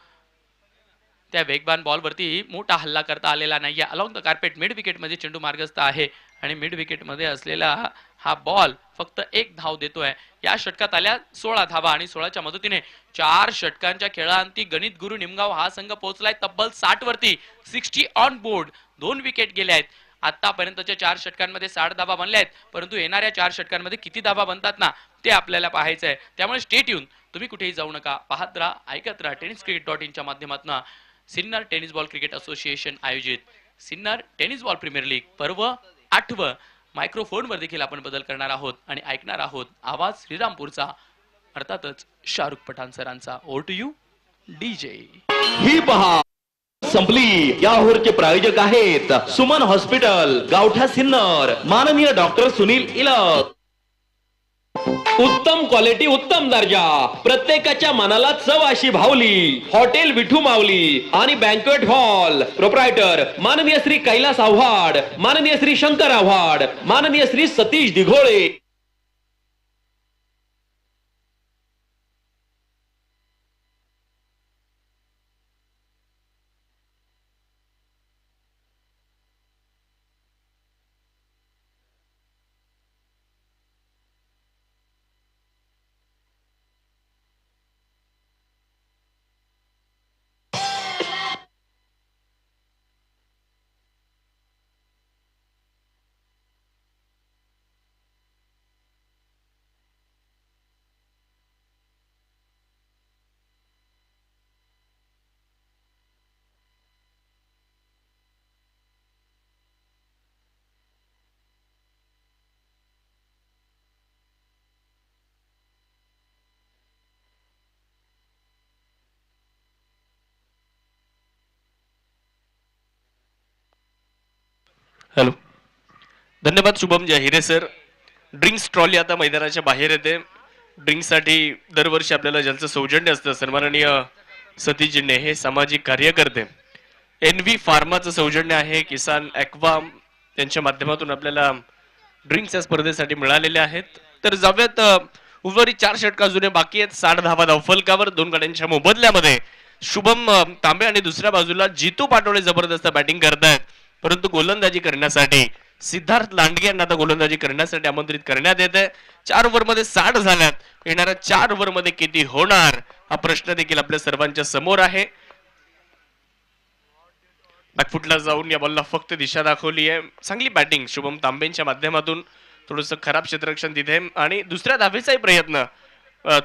त्या वेगवान बॉलवरती मोठा हल्ला करता आलेला नाहीये. Along the carpet mid wicket मध्ये चेंडू मार्गस्थ आहे आणि मिड विकेट मध्ये असलेला हा बॉल फक्त एक धाव देतोय. या षटकात आल्या 16 धावा आणि 16च्या मदतीने 4 षटकांच्या खेळांती गणित गुरु निमगाव हा संघ पोहोचलाय तब्बल 60 वरती. 60 ऑन बोर्ड. 2 विकेट गेल्या आहेत. आतापर्यंतच्या 4 षटकांमध्ये 60 धावा बनल्या आहेत, परंतु येणाऱ्या 4 षटकांमध्ये किती धावा बनतात ना, ते आपल्याला पाहायचं आहे. त्यामुळे स्टेट येऊन तुम्ही कुठेही जाऊ नका, पाहत राहा, ऐकत राहा. tenniscricket.in माध्यमातून Sinnar tennis ball cricket association आयोजित Sinnar tennis ball premier league पर्व 8. मायक्रोफोनवर देखील आपण बदल करणार आहोत आणि ऐकणार आहोत आवाज श्रीरामपूरचा, अर्थातच शाहरुख पठाण सरांचा. Over to you DJ. ही पहा संपली. या ओव्हरचे प्रायोजक आहेत सुमन हॉस्पिटल, गावठा सिन्नर, माननीय डॉक्टर सुनील इलक. उत्तम क्वालिटी, उत्तम दर्जा, प्रत्येकाच्या मनाला चव अशी भावली. हॉटेल विठू माऊली आणि बँक्वेट हॉल प्रोप्रायटर माननीय श्री कैलास आव्हाड, माननीय श्री शंकर आव्हाड, माननीय श्री सतीश दिघोळे. हॅलो, धन्यवाद शुभम हिरे सर. ड्रिंक्स ट्रॉली आता मैदानाच्या बाहेर येते. ड्रिंक्ससाठी दरवर्षी आपल्याला ज्यांचं सौजन्य असतं सन्माननीय सतीश जिन्ने हे सामाजिक कार्यकर्ते. NV फार्माचं सौजन्य आहे. किसान ॲक्वा त्यांच्या माध्यमातून आपल्याला ड्रिंक्स या स्पर्धेसाठी मिळालेले आहेत. तर जाऊयात उर्वरित 4 षटका अजून बाकी आहेत. 60 धावा धावफलकावर 2 गाड्यांच्या मोबदल्यामध्ये. शुभम तांबे आणि दुसऱ्या बाजूला जितू पाटोळे जबरदस्त बॅटिंग करतायत, परंतु गोलंदाजी करण्यासाठी सिद्धार्थ लांडगे यांना आता गोलंदाजी करण्यासाठी आमंत्रित करण्यात येते. 4 ओव्हरमध्ये 60 झाल्यात. येणाऱ्या 4 ओव्हरमध्ये किती होणार हा प्रश्न देखील आपल्या सर्वांच्या समोर आहे. बॅकफुटला जाऊन या बॉलला फक्त दिशा दाखवली आहे. चांगली बॅटिंग शुभम तांबेंच्या माध्यमातून. थोडंसं खराब क्षेत्ररक्षण तिथे आणि दुसऱ्या धावेचाही प्रयत्न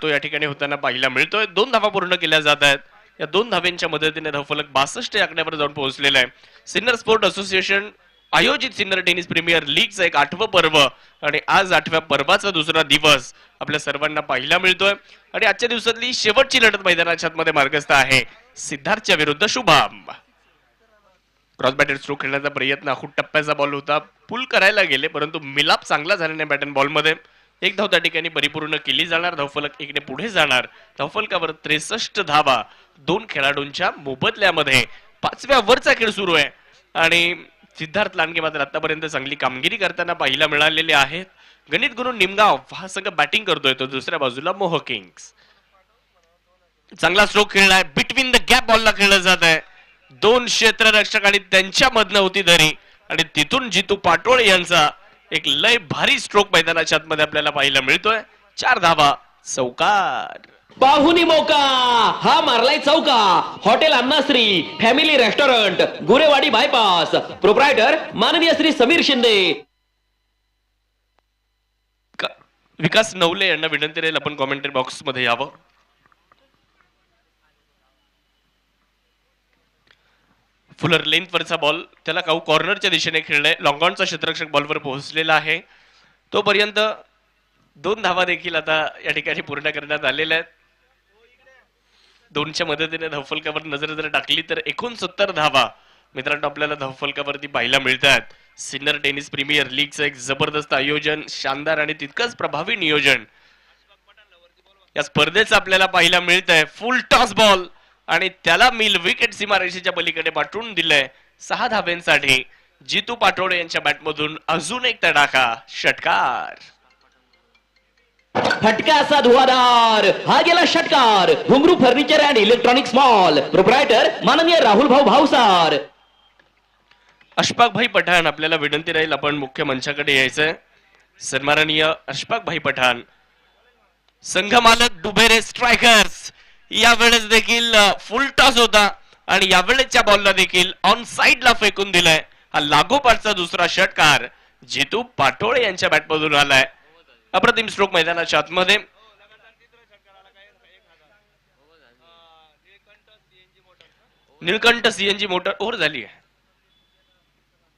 तो या ठिकाणी होताना पाहायला मिळतोय. 2 धावा पूर्ण केल्या जात आहेत. या 2 धाव्यांच्या मदतीने धावफलक 62 या आकड्यावर जाऊन पोहोचलेला आहे. सिन्नर स्पोर्ट असोसिएशन आयोजित सिन्नर टेनिस प्रीमियर लीगचं एक 8वं पर्व आणि आज 8व्या पर्वाचा दुसरा दिवस आपल्या सर्वांना पाहायला मिळतोय. आणि आजच्या दिवसातली शेवटची लढत मैदानाच्या आतमध्ये मार्गस्थ आहे सिद्धार्थच्या विरुद्ध शुभम. क्रॉस बॅटेड स्ट्रोक खेळण्याचा प्रयत्न, खूप टप्प्याचा बॉल होता, पुल करायला गेले परंतु मिलाप चांगला झाला नाही बॅट अँड बॉलमध्ये. 1 धाव त्या ठिकाणी परिपूर्ण केली जाणार. धावफलक 1 ने पुढे जाणार. धावफलकावर 63 धावा 2 खेळाडूंच्या मोबदल्यामध्ये. 5व्या ओव्हरचा खेळ सुरू आहे आणि सिद्धार्थ लांडगे मात्र आतापर्यंत चांगली कामगिरी करताना पाहायला मिळालेले आहेत. गणित गुरु निमगाव हा संघ बॅटिंग करतोय, तो दुसऱ्या बाजूला मोह किंग्स. चांगला स्ट्रोक खेळलाय, बिटवीन द गॅप बॉलला खेळलं जात आहे. 2 क्षेत्ररक्षक आणि त्यांच्या मधनं होती धरी आणि तिथून जितू पाटोळे यांचा एक लय भारी स्ट्रोक मैदानाच्या आतमध्ये आपल्याला पाहायला मिळतोय. 4 धावा, चौकार. पाहुनी मोका हा मारलाय चौका. Hotel Annashree family restaurant Gurewadi bypass, proprietor माननीय श्री समीर शिंदे. विकास नवले यांना विनंती राहील आपण कॉमेंटरी बॉक्स मध्ये यावं. फुलर लेंथ वरचा बॉल त्याला काऊ कॉर्नरच्या दिशेने खेळलाय. लॉंगॉनचा क्षेत्ररक्षक बॉलवर पोहोचलेला आहे. तोपर्यंत 2 धावा देखील आता या ठिकाणी पूर्ण करण्यात आलेल्या आहेत. 2च्या मदतीने धावफलकावर नजर जर टाकली तर 69 धावा मित्रांनो आपल्याला धावफलकावरती पाहायला मिळतात. सिनियर टेनिस प्रीमियर लीगचं एक जबरदस्त आयोजन, शानदार आणि तितकंच प्रभावी नियोजन या स्पर्धेचं आपल्याला पाहायला मिळत आहे. फुल टॉस बॉल आणि त्याला मिल विकेट सीमारेषेच्या पलीकडे पाठवून दिलंय. 6 धाब्यांसाठी जितू पाटोळे यांच्या बॅटमधून अजून एक तडाखा, षटकार. फटका असा धुवाधार हा गेला षटकार. घुंगरू furniture and electronics mall, proprietor माननीय राहुल भाऊ भावसार. अशफाक भाई पठाण आपल्याला विनंती राहील आपण मुख्य मंचाकडे यायचंय. सन्माननीय अशफाक भाई पठाण, संघ मालक डुबेरे स्ट्रायकर्स. यावेळेस देखील फुल टॉस होता आणि यावेळेसच्या बॉलला देखील ऑन साइडला फेकून दिलाय. हा लागोपाठचा दुसरा षटकार जितू पाटोळे यांच्या बॅटमधून आलाय. अप्रतिम स्ट्रोक मैदानाच्या आतमध्ये. निळकंठ सीएनजी मोटर ओव्हर झाली आहे.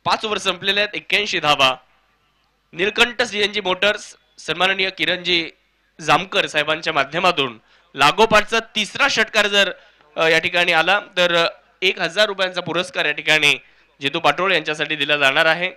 5 ओव्हर संपलेले आहेत, 81 धावा. निळकंठ सीएनजी मोटर्स सन्माननीय किरणजी जामकर साहेबांच्या माध्यमातून लागोपाठचा तिसरा षटकार जर या ठिकाणी आला तर 1000 रुपयांचा पुरस्कार या ठिकाणी जितू पाटोळे यांच्यासाठी दिला जाणार आहे.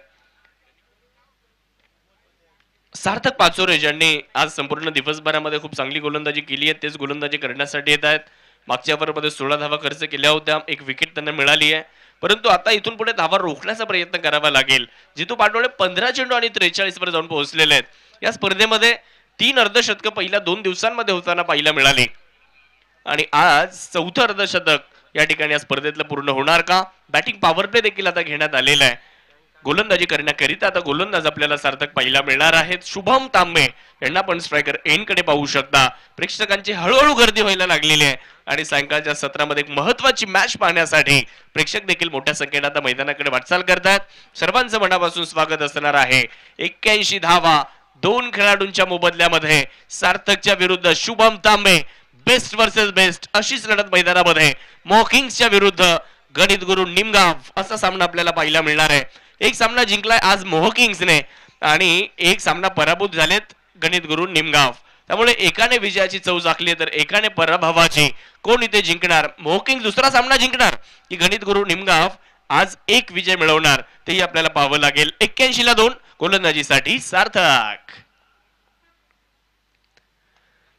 सार्थक पाचोरे ज्यांनी आज संपूर्ण दिवसभरामध्ये खूप चांगली गोलंदाजी केली आहे, तेच गोलंदाजी करण्यासाठी येत आहेत. मागच्या ओव्हरमध्ये 16 धावा खर्च केल्या होत्या, 1 विकेट त्यांना मिळाली आहे. परंतु आता इथून पुढे धावा रोखण्याचा प्रयत्न करावा लागेल. जितू पाटोळे 15 चेंडू आणि 43 वर जाऊन पोहोचलेले आहेत. या स्पर्धेमध्ये 3 अर्धशतक पहिल्या 2 दिवसांमध्ये होताना पाहायला मिळाली आणि आज 4थं अर्धशतक या ठिकाणी या स्पर्धेतलं पूर्ण होणार का? बॅटिंग पॉवर प्ले देखील आता घेण्यात आलेला आहे. गोलंदाजी करण्याकरिता आता गोलंदाज आपल्याला सार्थक पाहायला मिळणार आहेत. शुभम तांबे यांना पण स्ट्रायकर एन कडे पाहू शकता. प्रेक्षकांची हळूहळू गर्दी व्हायला लागलेली आहे आणि सायंकाळच्या सत्रामध्ये एक महत्वाची मॅच पाहण्यासाठी प्रेक्षक देखील मोठ्या संख्येने आता मैदानाकडे वाटचाल करतात. सर्वांचं मनापासून स्वागत असणार आहे. 81 धावा 2 खेळाडूंच्या मोबदल्यामध्ये सार्थकच्या विरुद्ध शुभम तांबे. बेस्ट वर्सेस बेस्ट अशीच लढत मैदानामध्ये मॉकिंग्सच्या विरुद्ध गणित गुरु निमगाव असा सामना आपल्याला पाहायला मिळणार आहे. एक सामना जिंकलाय आज मोहकिंग्सने आणि एक सामना पराभूत झालेत गणित गुरु निमगाव. त्यामुळे एकाने विजयाची चव चाखली तर एकाने पराभवाची. कोण इथे जिंकणार? मोहकिंग्स दुसरा सामना जिंकणार की गणित गुरु निमगाव आज 1 विजय मिळवणार तेही आपल्याला पाहावं लागेल. 81 ला 2 गोलंदाजीसाठी सार्थक.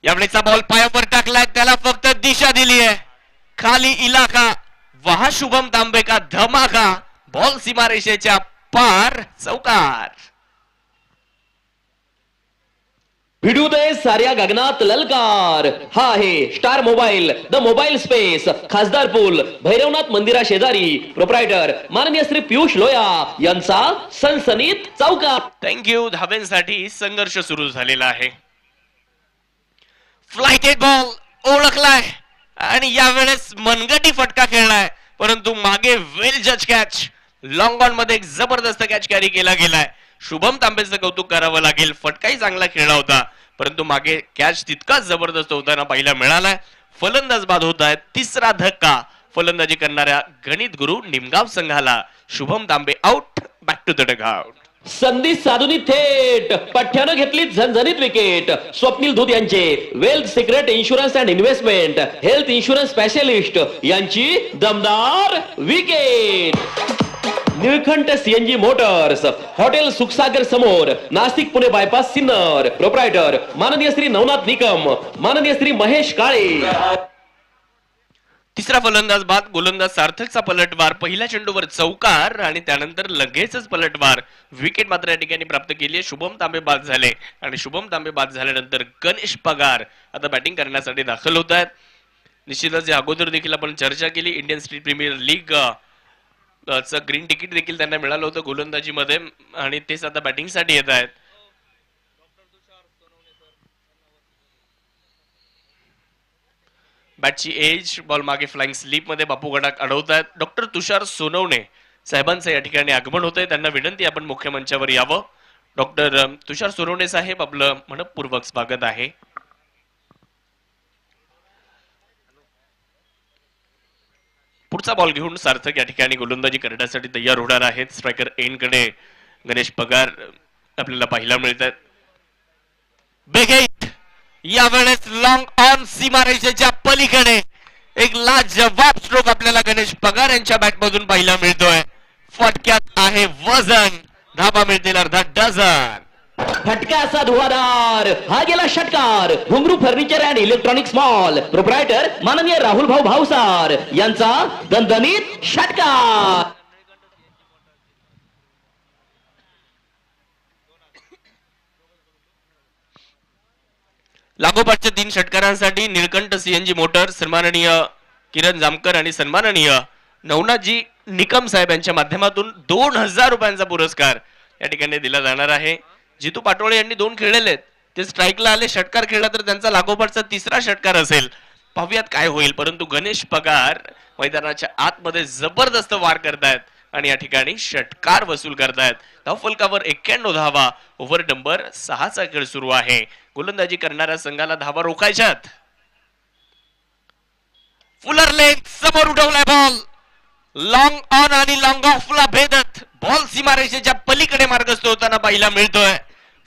यावेळेचा बॉल पायावर टाकलाय, त्याला फक्त दिशा दिली आहे. खाली इलाका वहा शुभम तांबे का धमाका. बॉल सीमारेषेच्या पार, चौकार. भिडू दे साऱ्या गगनात ललकार हा आहे star mobile the mobile space, खासदार पूल, भैरवनाथ मंदिरा शेजारी, प्रोप्रायटर माननीय श्री पियुष लोया यांचा सनसनीत चौकार. थँक्यू. धाव्यांसाठी संघर्ष सुरू झालेला आहे. फ्लाइटेड बॉल ओळखलाय आणि यावेळेस मनगटी फटका खेळलाय, परंतु मागे वेल जज कॅच. लॉंग ऑन मध्ये एक जबरदस्त कॅच कॅरी केला गेलाय. शुभम तांबेचं कौतुक करावं लागेल. फटकाही चांगला खेळला होता, परंतु मागे कॅच तितकाच जबरदस्त होताना पाहायला मिळालाय. फलंदाज बाद होत आहेत. 3रा धक्का फलंदाजी करणाऱ्या गणित गुरु निमगाव संघाला. Shubham Tambe out. Back to the dugout. संधी साधूनी थेट पठ्ठ्यानं घेतली झणझणीत विकेट. स्वप्नील धूत यांचे wealth secret insurance and investment health insurance specialist यांची दमदार wicket. Nilkanth CNG motors, hotel Sukhsagar समोर, नाशिक पुणे बायपास सिन्नर, प्रोप्रायटर माननीय श्री नवनाथ निकम, माननीय श्री महेश काळे. तिसरा फलंदाज बाद, गोलंदाज सार्थकचा पलटवार, पहिल्या चेंडूवर चौकार आणि त्यानंतर लगेचच पलटवार. विकेट मात्र या ठिकाणी प्राप्त केली आहे. शुभम तांबे बाद झाले आणि शुभम तांबे बाद झाल्यानंतर गणेश पगार आता बॅटिंग करण्यासाठी दाखल होत आहेत. निश्चितच या अगोदर देखील आपण चर्चा केली, इंडियन स्टेट प्रीमियर लीग चं ग्रीन तिकीट देखील त्यांना मिळालं होतं गोलंदाजीमध्ये आणि तेच आता बॅटिंगसाठी येत आहेत. बॅटची एज, बॉल मागे फ्लाइंग स्लीप मध्ये बापू गडाक अडवतात. डॉक्टर तुषार सोनवणे साहेबांचं या ठिकाणी आगमन होत आहे. त्यांना विनंती आपण मुख्य मंचावर यावं. डॉक्टर तुषार सोनवणे साहेब, आपलं मनपूर्वक स्वागत आहे. पुढचा बॉल घेऊन सार्थक या ठिकाणी गोलंदाजी करण्यासाठी तयार होणार आहेत. स्ट्रायकर एन कडे गणेश पगार आपल्याला पाहायला मिळतात. बेगेट यावेळेस लॉंग ऑन सीमारेषेच्या पलीकडे एक लाजवाब स्ट्रोक आपल्याला गणेश पगार यांच्या बॅटमधून पाहायला मिळतोय. फटक्यात आहे वजन, धाबा मिळतील अर्धा डझन. फटका असा धुवाधार, हा गेला षटकार. घुंगरू furniture and electronics mall, proprietor माननीय राहुल भाऊ भावसार यांचा दणदणीत षटकार. लागोपाठच्या 3 षटकारांसाठी निळकंठ सीएनजी मोटर, सन्माननीय किरण जामकर आणि सन्माननीय नवनाथजी निकम साहेब यांच्या माध्यमातून 2000 रुपयांचा पुरस्कार या ठिकाणी दिला जाणार आहे. जितू पाटोळे यांनी 2 खेळलेले आहेत, ते स्ट्राईकला आले, षटकार खेळला तर त्यांचा लागोपाठचा 3रा षटकार असेल. पाहूयात काय होईल. परंतु गणेश पगार मैदानाच्या आतमध्ये जबरदस्त वार करतायत आणि या ठिकाणी षटकार वसूल करतायत. धावफलकावर 91 धावा. ओव्हर नंबर 6चा खेळ सुरू आहे. गोलंदाजी करणाऱ्या संघाला धावा रोखायच्यात. फुलर लेग समोर उडवलाय बॉल. लॉंग ऑन आणि लॉंग ऑफला भेदत बॉल सीमारेषेच्या पलीकडे मार्गस्थ होताना पाहायला मिळतोय.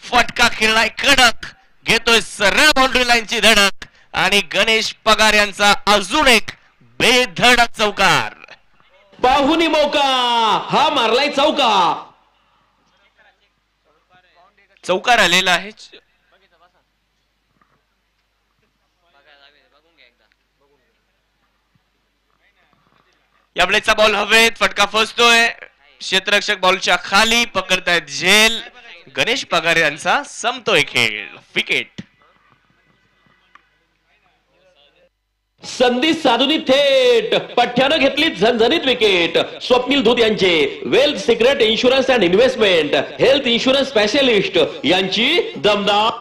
फटका खेळलाय कडक, घेतोय सरळ बाउंड्री लाईनची धडक आणि गणेश पगार यांचा अजून एक बेधडक चौकार. पाहुनी मौका, हा मारलाय चौका. चौकार आलेला आहे. यावेळेचा बॉल हवेत, फटका फसतोय. क्षेत्ररक्षक बॉलच्या खाली पकडतायत झेल. गणेश पगार यांचा संपतोय खेळ. विकेट. संधी साधुनी थेट पठ्ठ्यानं घेतली झणझणीत विकेट. स्वप्नील धूत यांचे wealth secret insurance and investment health insurance specialist यांची दमदार.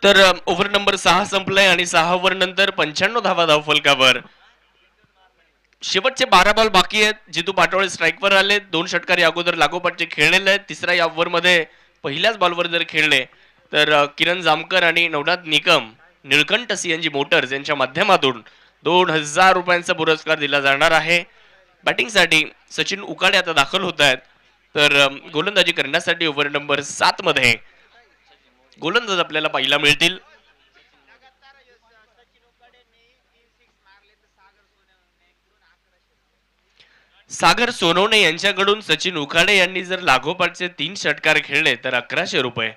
तर ओव्हर नंबर 6 संपलाय आणि 6 ओव्हर नंतर 95 धावा धावफलकावर. शेवटचे 12 बॉल बाकी आहेत. जितू पाटोळे स्ट्राईकवर आले. 2 षटकार या अगोदर लागोपाठचे खेळलेले आहेत. तिसरा या ओव्हर मध्ये पहिल्याच बॉलवर जर खेळले तर किरण जामकर आणि नवनाथ निकम निळकंठ सीएनजी मोटर्स यांच्या माध्यमातून 2000 रुपयांचा पुरस्कार दिला जाणार आहे. बॅटिंगसाठी सचिन उकाडे आता दाखल होत आहेत. तर गोलंदाजी करण्यासाठी ओव्हर नंबर 7 मध्ये गोलंदाज आपल्याला पाहायला मिळतील. सागर सोनवणे यांच्याकडून सचिन उखाडे यांनी जर लागोपाठचे 3 षटकार खेळले तर 1100 रुपये.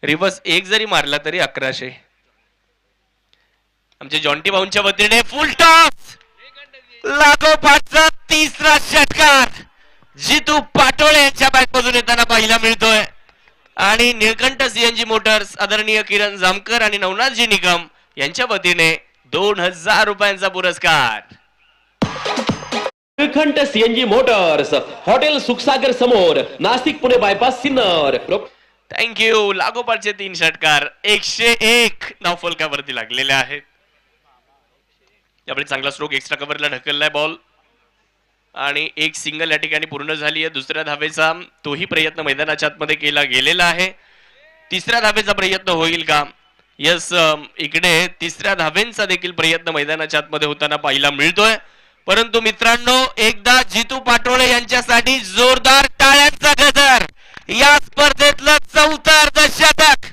रिव्हर्स 1 जरी मारला तरी 1100. आमच्या जॉन्टी भाऊंच्या वतीने फुल टॉस. लागोपाठचा 3रा षटकार जितू पाटोळे यांच्या बॅटमधून येताना पाहायला मिळतोय आणि निळकंठ सीएनजी मोटर्स आदरणीय किरण जामकर आणि नवनाथजी निकम यांच्या वतीने 2000 रुपयांचा पुरस्कार. Nilkanth CNG motors, hotel Sukhsagar समोर, नाशिक पुणे बायपास सिन्नर. थँक्यू. लागोपाठचे 3 षटकार 101 धावफलकावरती लागलेले आहेत. यावेळी चांगला स्ट्रोक एक्स्ट्रा कव्हरला ढकललाय बॉल आणि एक सिंगल या ठिकाणी पूर्ण झाली आहे. 2ऱ्या धावेचा तोही प्रयत्न मैदानाच्या आतमध्ये केला गेलेला आहे. 3ऱ्या धावेचा प्रयत्न होईल का? यस, इकडे 3ऱ्या धावेंचा देखील प्रयत्न मैदानाच्या आतमध्ये होताना पाहायला मिळतोय. परंतु मित्रांनो, एकदा जितू पाटोळे यांच्यासाठी जोरदार टाळ्यांचा गजर. या स्पर्धेतलं 4थं अर्धशतक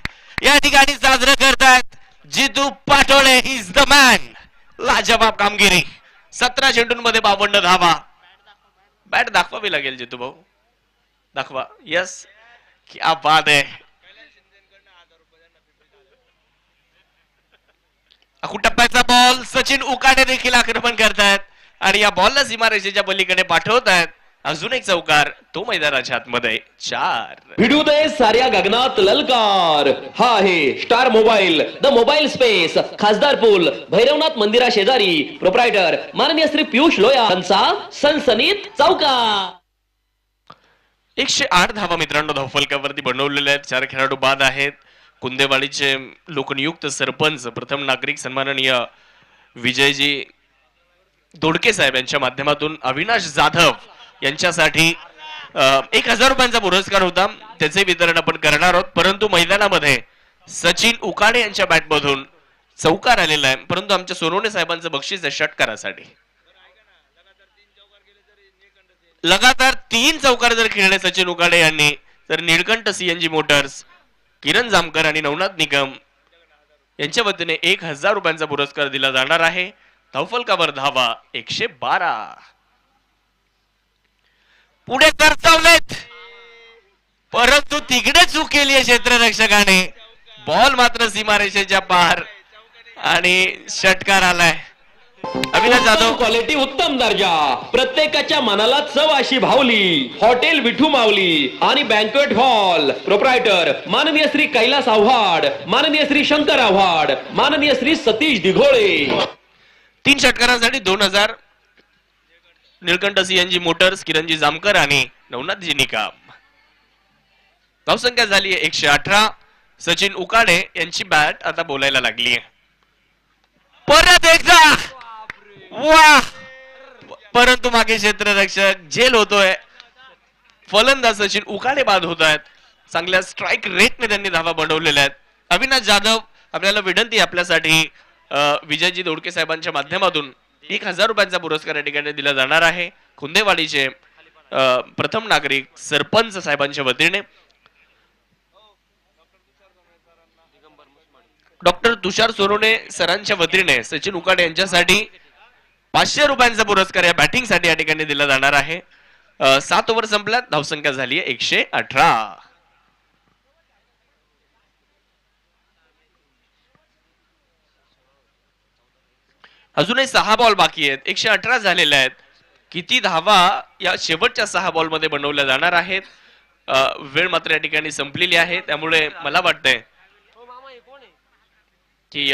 या ठिकाणी साजरं करतायत. जितू पाटोळे इज द मॅन. लाजवाब कामगिरी. 17 चेंडूंमध्ये 52 धावा. बॅट दाखवावी लागेल जितू भाऊ. दाखवा. यस, क्या बात आहे. टप्प्याचा बॉल. सचिन उकाडे देखील आक्रमण करतायत आणि या बॉलला सीमारेषेच्या पलीकडे पाठवत आहेत. अजून एक चौकार, तो मैदानाच्या आतमध्ये. 4. भिडू दे साऱ्या गगनात ललकार. हा आहे star mobile, the mobile space, खासदार पूल, भैरवनाथ मंदिरा शेजारी. प्रोप्रायटर माननीय श्री पियुष लोया यांचा सनसनीत चौकार. 108 धावा मित्रांनो धावफलकावरती बनवलेल्या आहेत. 4 खेळाडू बाद आहेत. कुंदेवाडीचे लोकनियुक्त सरपंच प्रथम नागरिक सन्माननीय विजयजी दोडके साहेब यांच्या माध्यमातून अविनाश जाधव यांच्यासाठी 1000 रुपयांचा पुरस्कार होता. त्याचे वितरण आपण करणार आहोत. परंतु मैदानामध्ये सचिन उकाडे यांच्या बॅटमधून चौकार आलेला आहे. परंतु आमच्या सोनवणे साहेबांचं बक्षीस आहे षटकारासाठी. लगातार 3 चौकार जर खेळले सचिन उकाडे यांनी तर निळकंठ सीएनजी मोटर्स, किरण जामकर आणि नवनाथ निकम यांच्या वतीने 1000 रुपयांचा पुरस्कार दिला जाणार आहे. धावफलकावर धावा 112. पुढे सरसावलेत परंतु तिकडे चूक केली आहे क्षेत्ररक्षकाने. बॉल मात्र सीमारेषेच्या पार आणि षटकार आलाय. अविनाश जाधव. क्वालिटी उत्तम दर्जा, प्रत्येकाच्या मनाला चव अशी भावली. हॉटेल विठू माऊली आणि बँक्वेट हॉल. प्रोप्रायटर माननीय श्री कैलास आव्हाड, माननीय श्री शंकर आव्हाड, माननीय श्री सतीश दिघोळे. 3 षटकारांसाठी 2000. निळकंठ सीएनजी मोटर्स, किरणजी जामकर आणि नवनाथजी निकाम. धावसंख्या झाली 118. सचिन उकाडे यांची बॅट आता बोलायला लागली. परत एकदा वा, परंतु मागे क्षेत्ररक्षक झेल होतोय. फलंदाज सचिन उकाडे बाद होत आहेत. चांगल्या स्ट्राईक रेटने त्यांनी धावा बनवलेल्या आहेत. अविनाश जाधव, आपल्याला विनंती आपल्यासाठी विजयजी दोडके साहेबांच्या माध्यमातून 1000 रुपयांचा पुरस्कार या ठिकाणी दिला जाणार आहे. खुंदेवाडीचे प्रथम नागरिक सरपंच साहेबांच्या वतीने डॉक्टर तुषार सोनवणे सरांच्या वतीने सचिन उकाडे यांच्यासाठी 500 रुपयांचा पुरस्कार या बॅटिंग साठी या ठिकाणी दिला जाणार आहे. 7 ओव्हर संपल्यात. धावसंख्या झाली आहे 118. अजूनही 6 बॉल बाकी आहेत. 118 झालेले आहेत. किती धावा या शेवटच्या 6 बॉल मध्ये बनवल्या जाणार आहेत. वेळ मात्र या ठिकाणी संपलेली आहे. त्यामुळे मला वाटतंय की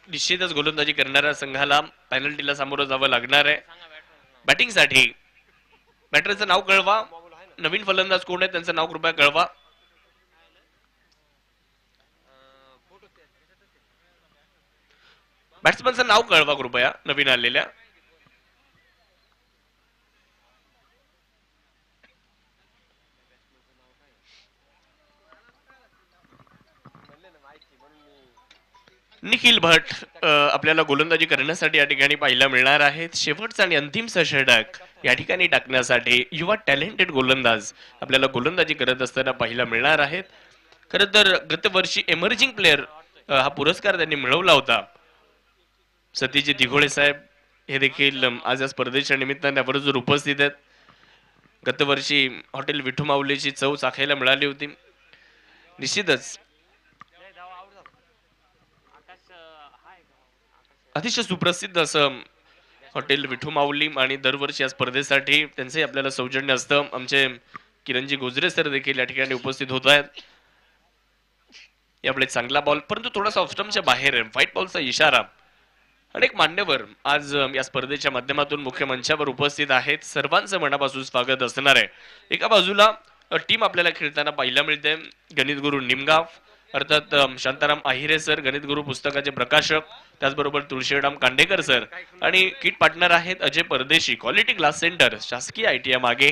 निश्चितच गोलंदाजी करणाऱ्या संघाला पेनल्टीला सामोरं जावं लागणार आहे. बॅटिंग साठी बॅटरचं नाव कळवा. नवीन फलंदाज कोण आहे त्यांचं नाव कृपया कळवा. बॅट्समनचं नाव कळवा कृपया नवीन आलेल्या. निखिल भट आपल्याला गोलंदाजी करण्यासाठी या ठिकाणी पाहायला मिळणार आहेत. शेवटचा आणि अंतिम षटक या ठिकाणी टाकण्यासाठी युवा टॅलेंटेड गोलंदाज आपल्याला गोलंदाजी करत असताना पाहायला मिळणार आहेत. खरं तर गतवर्षी एमर्जिंग प्लेअर हा पुरस्कार त्यांनी मिळवला होता. सतीशजी दिघोळे साहेब हे देखील आज या स्पर्धेच्या निमित्ताने बरोबर उपस्थित आहेत. गतवर्षी हॉटेल विठू माऊलीची चव चाखायला मिळाली होती. निश्चितच अतिशय सुप्रसिद्ध असं हॉटेल विठू माऊली आणि दरवर्षी या स्पर्धेसाठी त्यांचे आपल्याला सौजन्य असतं. आमचे किरणजी गोजरे सर देखील या ठिकाणी उपस्थित होत आहेत. यापुढे चांगला बॉल परंतु थोडासा ऑफस्टम्पच्या बाहेर आहे. व्हाईट बॉलचा इशारा. अनेक मान्यवर आज या स्पर्धेच्या माध्यमातून मुख्य मंचावर उपस्थित आहेत. सर्वांचं मनापासून स्वागत असणार आहे. एका बाजूला टीम आपल्याला खेळताना पाहायला मिळते. गणित गुरु निमगाव अर्थात शांताराम आहिरे सर, गणित गुरु पुस्तकाचे प्रकाशक, त्याचबरोबर तुळशीराम कांडेकर सर आणि किट पार्टनर आहेत अजय परदेशी, क्वालिटी क्लास सेंटर, शासकीय ITI मागे.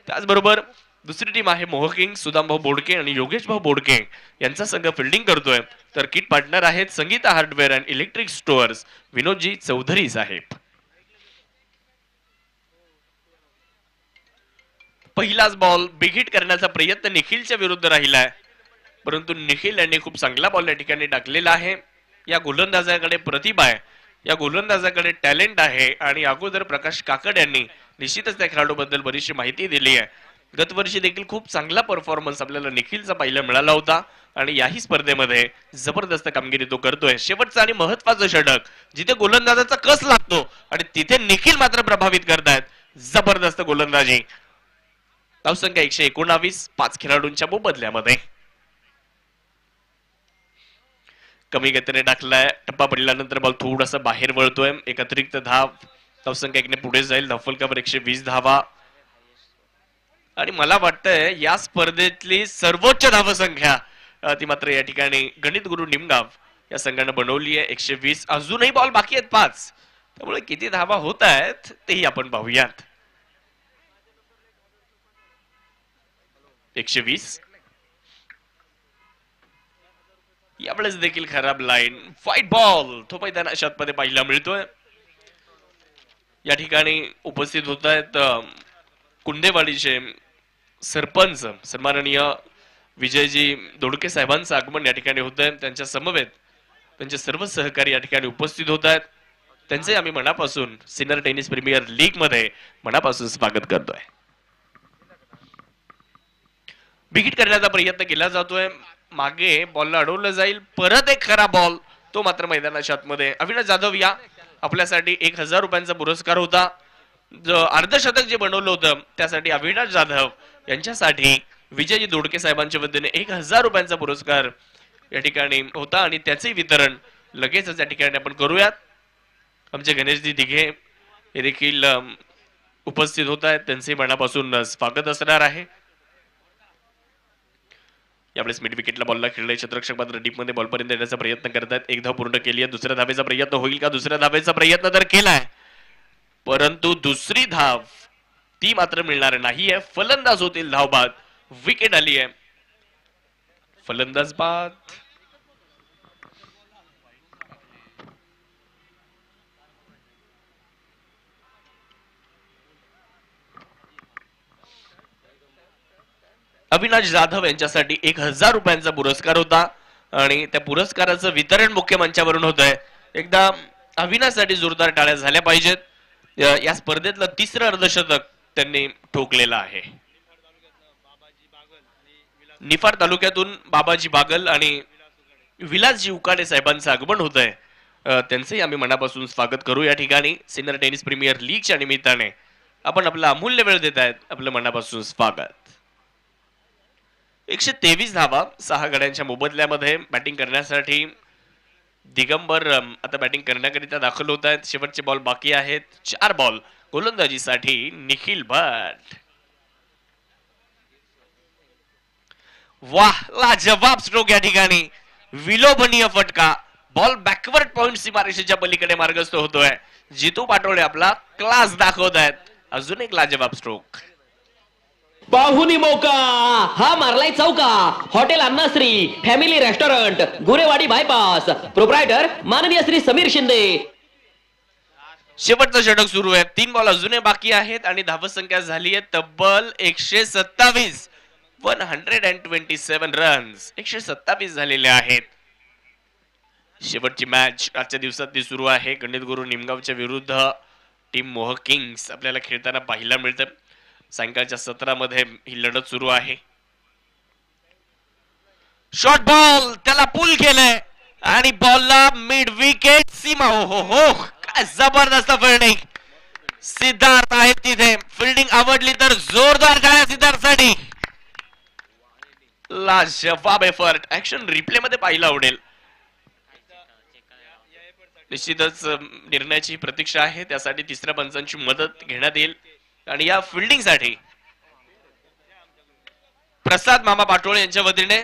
त्याचबरोबर दुसरी टीम आहे मोहकिंग, सुदामभाऊ बोडके आणि योगेश भाऊ बोडके यांचा संघ फिल्डिंग करतोय. तर किट पार्टनर आहेत Sangeeta hardware and electric stores, Vinodji Chaudhary साहेब. पहिलाच बॉल बिग हिट करण्याचा प्रयत्न निखिलच्या विरुद्ध राहिलाय, परंतु निखिल यांनी खूप चांगला बॉल या ठिकाणी टाकलेला आहे. या गोलंदाजाकडे प्रतिभा आहे, या गोलंदाजाकडे टॅलेंट आहे आणि अगोदर प्रकाश काकड यांनी निश्चितच त्या खेळाडूबद्दल बरीचशी माहिती दिली आहे. गतवर्षी देखील खूप चांगला परफॉर्मन्स आपल्याला निखिलचा पाहायला मिळाला होता आणि याही स्पर्धेमध्ये जबरदस्त कामगिरी तो करतोय. शेवटचं आणि महत्वाचं षटक जिथे गोलंदाजाचा कस लागतो आणि तिथे निखिल मात्र प्रभावित करतायत. जबरदस्त गोलंदाजी. धावसंख्या 119, 5 खेळाडूंच्या मोबदल्यामध्ये. कमी गतीने टाकलाय, टप्पा पडल्यानंतर बॉल थोडासा बाहेर वळतोय. एक अतिरिक्त धाव, धावसंख्या 1 पुढे जाईल. धावफलकावर 120 धावा आणि मला वाटतंय या स्पर्धेतली सर्वोच्च धावसंख्या ती मात्र या ठिकाणी गणित गुरु निमगाव या संघानं बनवली आहे. 120. अजूनही बॉल बाकी आहेत 5, त्यामुळे किती धावा होत आहेत तेही आपण पाहूयात. 120. यावेळेस देखील खराब लाईन, व्हाईट बॉल तो मैदाना मध्ये पाहायला मिळतोय. या ठिकाणी उपस्थित होत आहेत कुंडेवाडीचे सरपंच सन्माननीय विजयजी दोडके साहेबांचं आगमन या ठिकाणी होत आहे. त्यांच्या समवेत त्यांचे सर्व सहकारी या ठिकाणी उपस्थित होत आहेत. त्यांचे आम्ही मनापासून सिनियर टेनिस प्रीमियर लीग मध्ये मनापासून स्वागत करतोय. विकेट करण्याचा प्रयत्न केला जातोय, मागे बॉलला अडवलं जाईल. परत एक खरा बॉल, तो मात्र मैदानाच्या आतमध्ये. अविनाश जाधव या आपल्यासाठी 1000 रुपयांचा पुरस्कार होता. अर्धशतक जे बनवलं होतं त्यासाठी अविनाश जाधव यांच्यासाठी विजयजी दोडके साहेबांच्या वतीने 1000 रुपयांचा पुरस्कार या ठिकाणी होता आणि त्याचे वितरण लगेचच या ठिकाणी आपण करूयात. आमचे गणेशजी दिघे हे देखील उपस्थित होत आहेत, त्यांचे मनापासून स्वागत असणार आहे. यावेळेस मिड विकेटला बॉलला खेळले क्षेत्ररक्षक मात्र डीप मध्ये बॉल पर्यंत येण्याचा प्रयत्न करतात. एक धाव पूर्ण केली आहे. दुसऱ्या धावेचा प्रयत्न होईल का? दुसऱ्या धावेचा प्रयत्न तर केलाय, परंतु दुसरी धाव ती मात्र मिळणार नाहीये. फलंदाज होतील धावबाद. विकेट आली आहे, फलंदाज बाद. अविनाश जाधव यांच्यासाठी 1000 रुपयांचा पुरस्कार होता आणि त्या पुरस्काराचं वितरण मुख्य मंचावरून होत आहे. एकदा अविनाशसाठी जोरदार टाळ्या झाल्या पाहिजेत. या स्पर्धेतलं 3रं अर्धशतक त्यांनी ठोकलेलं आहे. निफाड तालुक्यातून बाबाजी बागल आणि विलासजी उकाडे साहेबांचं आगमन होत आहे. त्यांचंही आम्ही मनापासून स्वागत करू. या ठिकाणी सिनियर टेनिस प्रीमियर लीगच्या निमित्ताने आपण आपला अमूल्य वेळ देत आहेत, आपलं मनापासून स्वागत. 123 धावा 6 गड्यांच्या मोबदल्यामध्ये. बॅटिंग करण्यासाठी दिगंबर आता बॅटिंग करण्याकरिता दाखल होत आहेत. शेवटचे बॉल बाकी आहेत. 4 बॉल गोलंदाजीसाठी निखिल भट. वाह, लाजवाब स्ट्रोक या ठिकाणी. विलोभनीय फटका. बॉल बॅकवर्ड पॉइंट सीमारेषेच्या पलीकडे मार्गस्थ होतोय. जितू पाटोळे आपला क्लास दाखवत आहेत. अजून एक लाजवाब स्ट्रोक. पाहुनी मौका हा मारलाय चौका. Hotel Annashree family restaurant Gurewadi bypass. Proprietor माननीय श्री समीर शिंदे. शेवटचं षटक सुरू आहे. 3 बॉल अजूनही बाकी आहेत आणि धावसंख्या झाली आहे तब्बल 127. 127 रन्स 127 झालेले आहेत. शेवटची मॅच आजच्या दिवसात सुरू आहे. गणित गुरु निमगावच्या विरुद्ध टीम मोह किंग्स आपल्याला खेळताना पाहायला मिळतं. सायंकाळच्या 17 मध्ये ही लढत सुरू आहे. शॉर्ट बॉल त्याला पुल केलंय आणि बॉलला मिड विकेट सीमा. हो हो, काय जबरदस्त फिल्डिंग. सिद्धार्थ आहे तिथे. फिल्डिंग आवडली तर जोरदार टाळ्या सिद्धार्थसाठी. लाजवाब एफर्ट. ऍक्शन रिप्ले मध्ये पाहायला आवडेल. निश्चितच निर्णयाची प्रतीक्षा आहे, त्यासाठी 3ऱ्या पंचांची मदत घेण्यात येईल. आणि या फिल्डिंग साठी प्रसाद मामा पाटोळे यांच्या वतीने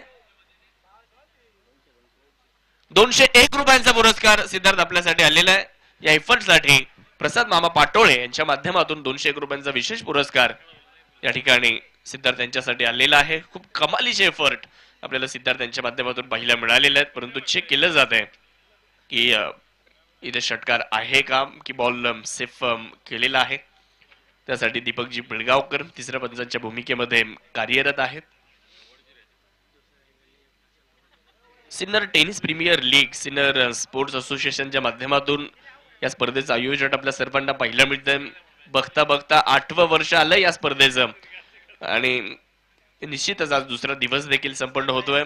201 रुपयांचा पुरस्कार सिद्धार्थ आपल्यासाठी आलेला आहे. या एफर्ट साठी प्रसाद मामा पाटोळे यांच्या माध्यमातून 201 रुपयांचा विशेष पुरस्कार या ठिकाणी सिद्धार्थ यांच्यासाठी आलेला आहे. खूप कमालीचे एफर्ट आपल्याला सिद्धार्थ यांच्या माध्यमातून पाहायला मिळालेले आहेत, परंतु चेक केलं जात आहे की इथे षटकार आहे का, की बॉल सेफ केलेला आहे. त्यासाठी दीपकजी पिळगावकर 3ऱ्या पंचांच्या भूमिकेमध्ये कार्यरत आहेत. Sinnar tennis premier league Sinnar sports असोसिएशनच्या माध्यमातून या स्पर्धेचं आयोजन आपल्या सर्वांना पाहायला मिळतंय. बघता बघता 8वं वर्ष आलं या स्पर्धेचं आणि निश्चितच आज दुसरा दिवस देखील संपन्न होतोय.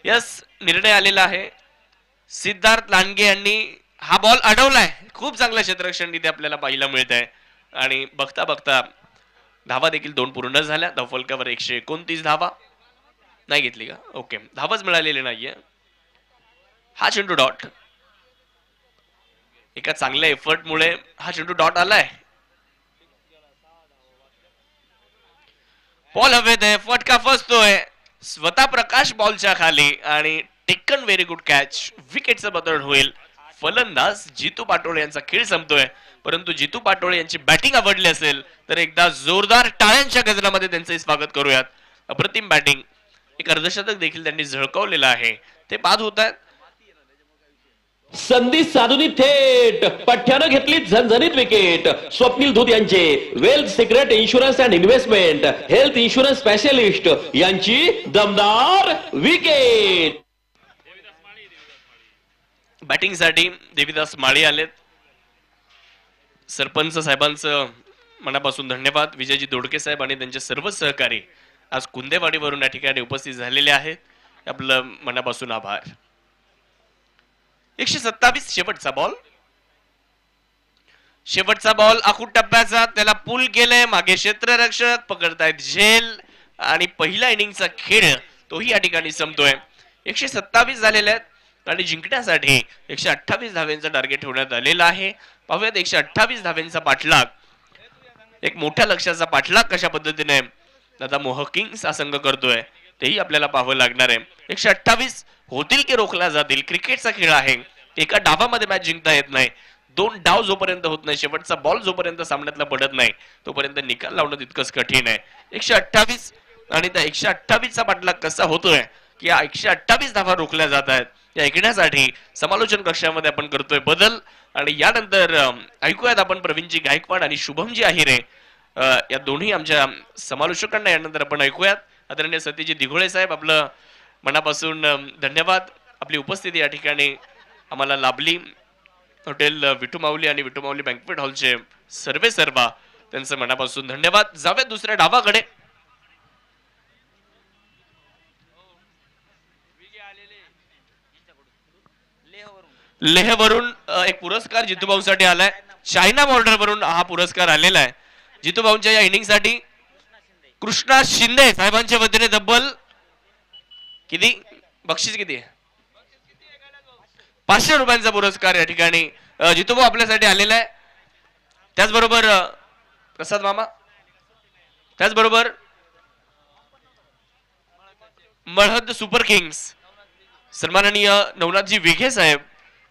यस, निर्णय आलेला आहे. सिद्धार्थ लांडगे यांनी हा बॉल अडवलाय. खूप चांगलं क्षेत्ररक्षण तिथे आपल्याला पाहायला मिळत आहे आणि बघता बघता धावा देखील 2 पूर्ण झाल्या. धावफलकावर 129 धावा नाही घेतली का? ओके, धावाच मिळालेली नाहीये. हा चेंडू डॉट, एका चांगल्या एफर्ट मुळे हा चेंडू डॉट आलाय. बॉल हवेत आहे, फटका फसतोय. स्वतः प्रकाश बॉलच्या खाली आणि टेकन व्हेरी गुड कॅच. विकेटचं बदल होईल. फलंदाज जितू पाटोळे यांचा खेळ संपतोय, परंतु जितू पाटोळे यांची बॅटिंग आवडली असेल तर एकदा जोरदार टाळ्यांच्या गजरामध्ये त्यांचे स्वागत करूयात. अप्रतिम बॅटिंग, एक अर्धशतक देखील त्यांनी झळकावलेलं आहे. ते बाद होत आहेत. संधी साधून थेट पठ्ठ्यानं घेतली झणझणीत विकेट. स्वप्नील धूत यांचे wealth secret insurance and investment health insurance specialist यांची दमदार विकेट. बॅटिंग साठी देवीदास माळी आलेत. सरपंच साहेबांचं मनापासून धन्यवाद. विजयजी दोडके साहेब आणि त्यांचे सर्व सहकारी आज कुंदेवाडीवरून या ठिकाणी उपस्थित झालेले आहेत. आपलं मनापासून आभार. 127 शेवटचा बॉल. शेवटचा बॉल आखूड टप्प्याचा. त्याला पुल केलंय. मागे क्षेत्ररक्षक पकडतायत झेल आणि पहिल्या इनिंगचा खेळ तोही या ठिकाणी संपतोय. 127 झालेले आहेत आणि जिंकण्यासाठी 128 धाव्यांचा टार्गेट ठेवण्यात आलेला आहे. पाहूयात 128 धाव्यांचा पाठलाग, एक मोठ्या लक्ष्याचा पाठलाग कशा पद्धतीने दादा मोह किंग्स हा संघ करतोय तेही आपल्याला पाहावं लागणार आहे. 128 होतील की रोखल्या जातील. क्रिकेटचा खेळ आहे. एका डावामध्ये मॅच जिंकता येत नाही. 2 डाव जोपर्यंत होत नाही, शेवटचा बॉल जोपर्यंत सामन्यातला पडत नाही तोपर्यंत निकाल लावणं तितकंच कठीण आहे. 128 आणि त्या 128 चा पाठलाग कसा होतोय की या 128 धावा रोखल्या जात आहेत या ऐकण्यासाठी समालोचन कक्षामध्ये आपण करतोय बदल. आणि यानंतर ऐकूयात आपण प्रवीणजी गायकवाड आणि शुभमजी आहिरे या दोन्ही आमच्या समालोचकांना यानंतर आपण ऐकूयात. आदरणीय सतीजी दिघोळे साहेब, आपलं मनापासून धन्यवाद. आपली उपस्थिती या ठिकाणी आम्हाला लाभली. हॉटेल विठू माऊली आणि विठू माऊली बँकवेट हॉलचे सर्वा त्यांचं मनापासून धन्यवाद. जाऊयात दुसऱ्या डावाकडे. लेहवरून एक पुरस्कार जितूभाऊसाठी आलाय. चायना बॉर्डर वरून हा पुरस्कार आलेला आहे. जितूभाऊंच्या या इनिंग साठी कृष्णा शिंदे साहेबांच्या वतीने तब्बल किती बक्षीस किती आहे? 500 रुपयांचा पुरस्कार या ठिकाणी जितूभाऊ आपल्यासाठी आलेला आहे. त्याचबरोबर प्रसाद मामा, त्याचबरोबर मळहद सुपर किंग्स सन्माननीय नवनाथजी विघे साहेब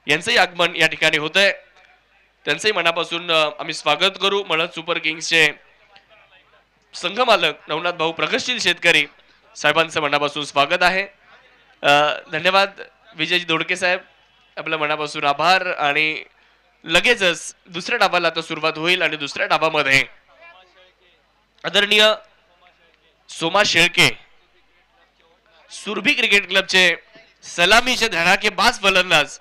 यांचंही आगमन या ठिकाणी होत आहे. त्यांचंही मनापासून आम्ही स्वागत करू. मळहद सुपर किंग्सचे संघ मालक नवनाथ भाऊ प्रगतशील शेतकरी साहेबांचं मनापासून स्वागत आहे. धन्यवाद विजयजी दोडके साहेब, आपल्या मनापासून आभार. आणि लगेचच दुसऱ्या डावाला आता सुरुवात होईल आणि दुसऱ्या डावामध्ये आदरणीय सोमा शेळके सुरभी क्रिकेट क्लबचे सलामीचे धडाकेबाज फलंदाज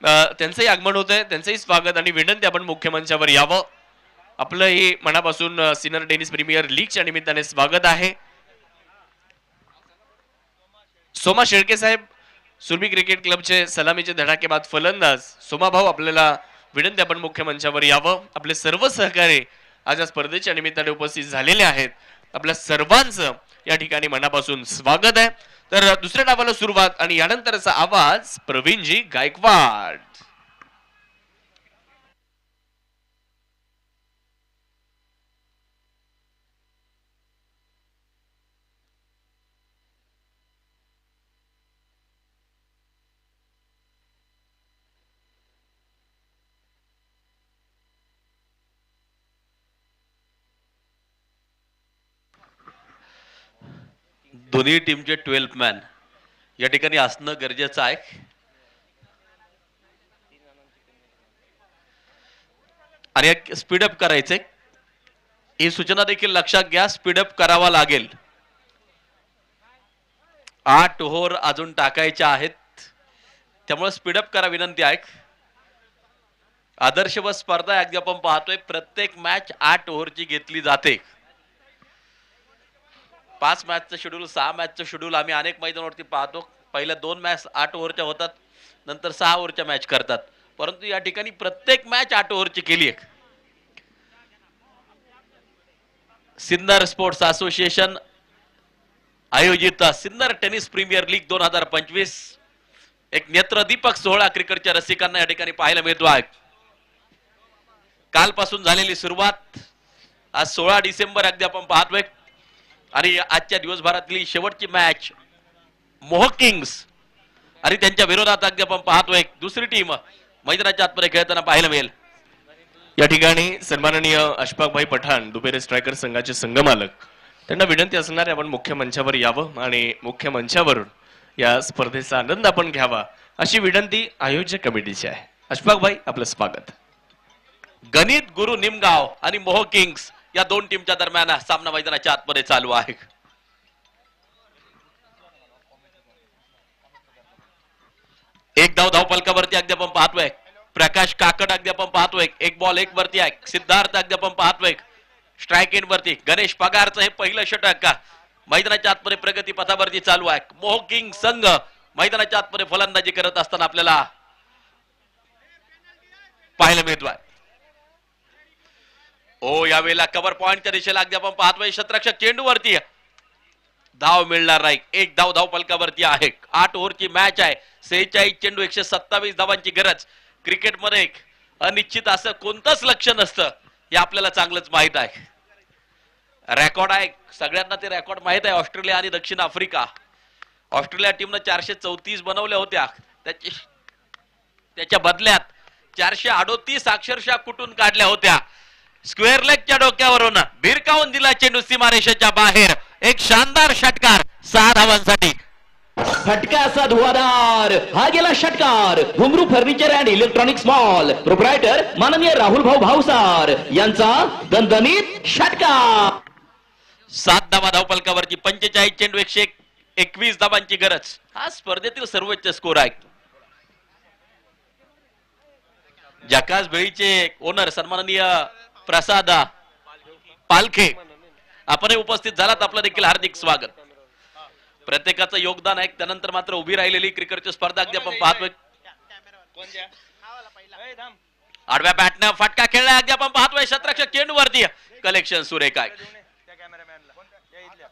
त्यांचंही आगमन होत आहे. त्यांचंही स्वागत आणि विनंती आपण मुख्य मंचावर यावं. आपलंही मनापासून सिनियर टेनिस प्रीमियर लीगच्या निमित्ताने स्वागत आहे. सोमा शेळके साहेब सुरभी क्रिकेट क्लबचे सलामीचे धडाकेबाज फलंदाज सोमा भाऊ, आपल्याला विनंती आपण मुख्य मंचावर यावं. आपले सर्व सहकारी आज या स्पर्धेच्या निमित्ताने उपस्थित झालेले आहेत. आपल्या सर्वांचं या ठिकाणी मनापासून स्वागत आहे. तर दुसऱ्या डावाला सुरुवात आणि यानंतरचा आवाज प्रवीणजी गायकवाड. दोन्ही टीमचे 12 मॅन या ठिकाणी असणं गरजेचं आहे. आणि स्पीडअप करायचंय, ही सूचना देखील लक्षात घ्या. स्पीडअप करावा लागेल. 8 ओव्हर अजून टाकायच्या आहेत. त्यामुळे स्पीडअप करा विनंती आहे. आदर्श व स्पर्धा आहे, अगदी आपण पाहतोय प्रत्येक मॅच 8 ओव्हरची घेतली जाते. 5 मॅचचं शेड्यूल, 6 मॅचचं शेड्यूल आम्ही अनेक मैदानावरती पाहतो. पहिल्या 2 मॅच 8 ओव्हरच्या होतात, नंतर 6 ओव्हरच्या मॅच करतात, परंतु या ठिकाणी प्रत्येक मॅच 8 ओव्हरची केली आहे. सिन्नर स्पोर्ट्स असोसिएशन आयोजित सिन्नर टेनिस प्रीमियर लीग 2025 एक नेत्रदीपक सोहळा क्रिकेटच्या रसिकांना या ठिकाणी पाहायला मिळतो आहे. कालपासून झालेली सुरुवात, आज 16 डिसेंबर अगदी आपण पाहतोय आणि आजच्या दिवसभरातली शेवटची मॅच मोह किंग्स आणि त्यांच्या विरोधात अगदी आपण पाहतोय दुसरी टीम मैदानाच्या आतमध्ये खेळताना पाहायला मिळेल. या ठिकाणी सन्माननीय अशफाकभाई पठाण दुबेरे स्ट्रायकर संघाचे संघमालक, त्यांना विनंती असणार आहे आपण मुख्य मंचावर यावं आणि मुख्य मंचावरून या स्पर्धेचा आनंद आपण घ्यावा अशी विनंती आयोजक कमिटीची आहे. अशफाकभाई, आपलं स्वागत. गणित गुरु निमगाव आणि मोह किंग्स या 2 टीमच्या दरम्यान सामना मैदानाच्या आतमध्ये चालू आहे. एक धाव धावफलकावरती अगदी आपण पाहतोय. प्रकाश काकड अगदी आपण पाहतोय 1 बॉल 1 वरती आहे. सिद्धार्थ अगदी आपण पाहतोय स्ट्राईक इन वरती. गणेश पगारचं हे पहिलं षटक मैदानाच्या आतमध्ये प्रगती पथावरती चालू आहे. मोह किंग संघ मैदानाच्या आतमध्ये फलंदाजी करत असताना आपल्याला पाहायला मिळतोय. ओ यावेळेला कव्हर पॉइंटच्या दिशेला अगदी आपण पाहतोय शतरक्षक चेंडूवरती धाव मिळणार नाही. 1 धाव धावफलकावरती आहे. 8 ओव्हरची मॅच आहे. 46 चेंडू 127 धावांची गरज. क्रिकेटमध्ये अनिश्चित असं कोणतंच लक्ष नसतं हे आपल्याला चांगलंच माहित आहे. रेकॉर्ड आहे, सगळ्यांना ते रेकॉर्ड माहित आहे. ऑस्ट्रेलिया आणि दक्षिण आफ्रिका, ऑस्ट्रेलिया टीमनं 434 बनवल्या होत्या, त्याच्या बदल्यात 438 अक्षरशः कुठून काढल्या होत्या. स्क्वेअर लेगच्या डोक्यावरून भिरकावून दिला चेंडू सीमारेषेच्या बाहेर. एक शानदार षटकार 6 धावांसाठी. फटका असा धुवाधार, हा गेला षटकार. घुंगरू furniture and electronics mall proprietor माननीय राहुल भाऊ भावसार यांचा दणदणीत षटकार. 7 धावा धावफलकावरती. 45 चेंडू 121 धावांची गरज. हा स्पर्धेतील सर्वोच्च स्कोर आहे. जकास बेळीचे ओनर सन्माननीय प्रसाद पालखे आपणही उपस्थित झालात, आपलं देखील हार्दिक स्वागत. प्रत्येकाचं योगदान आहे. त्यानंतर मात्र उभी राहिलेली क्रिकेटची स्पर्धा अगदी आपण पाहतोय. आडव्या बॅटनं फटका खेळला अगदी आपण पाहतोय. शतरक्षक चेंडूवरती कलेक्शन सुरेख आहे.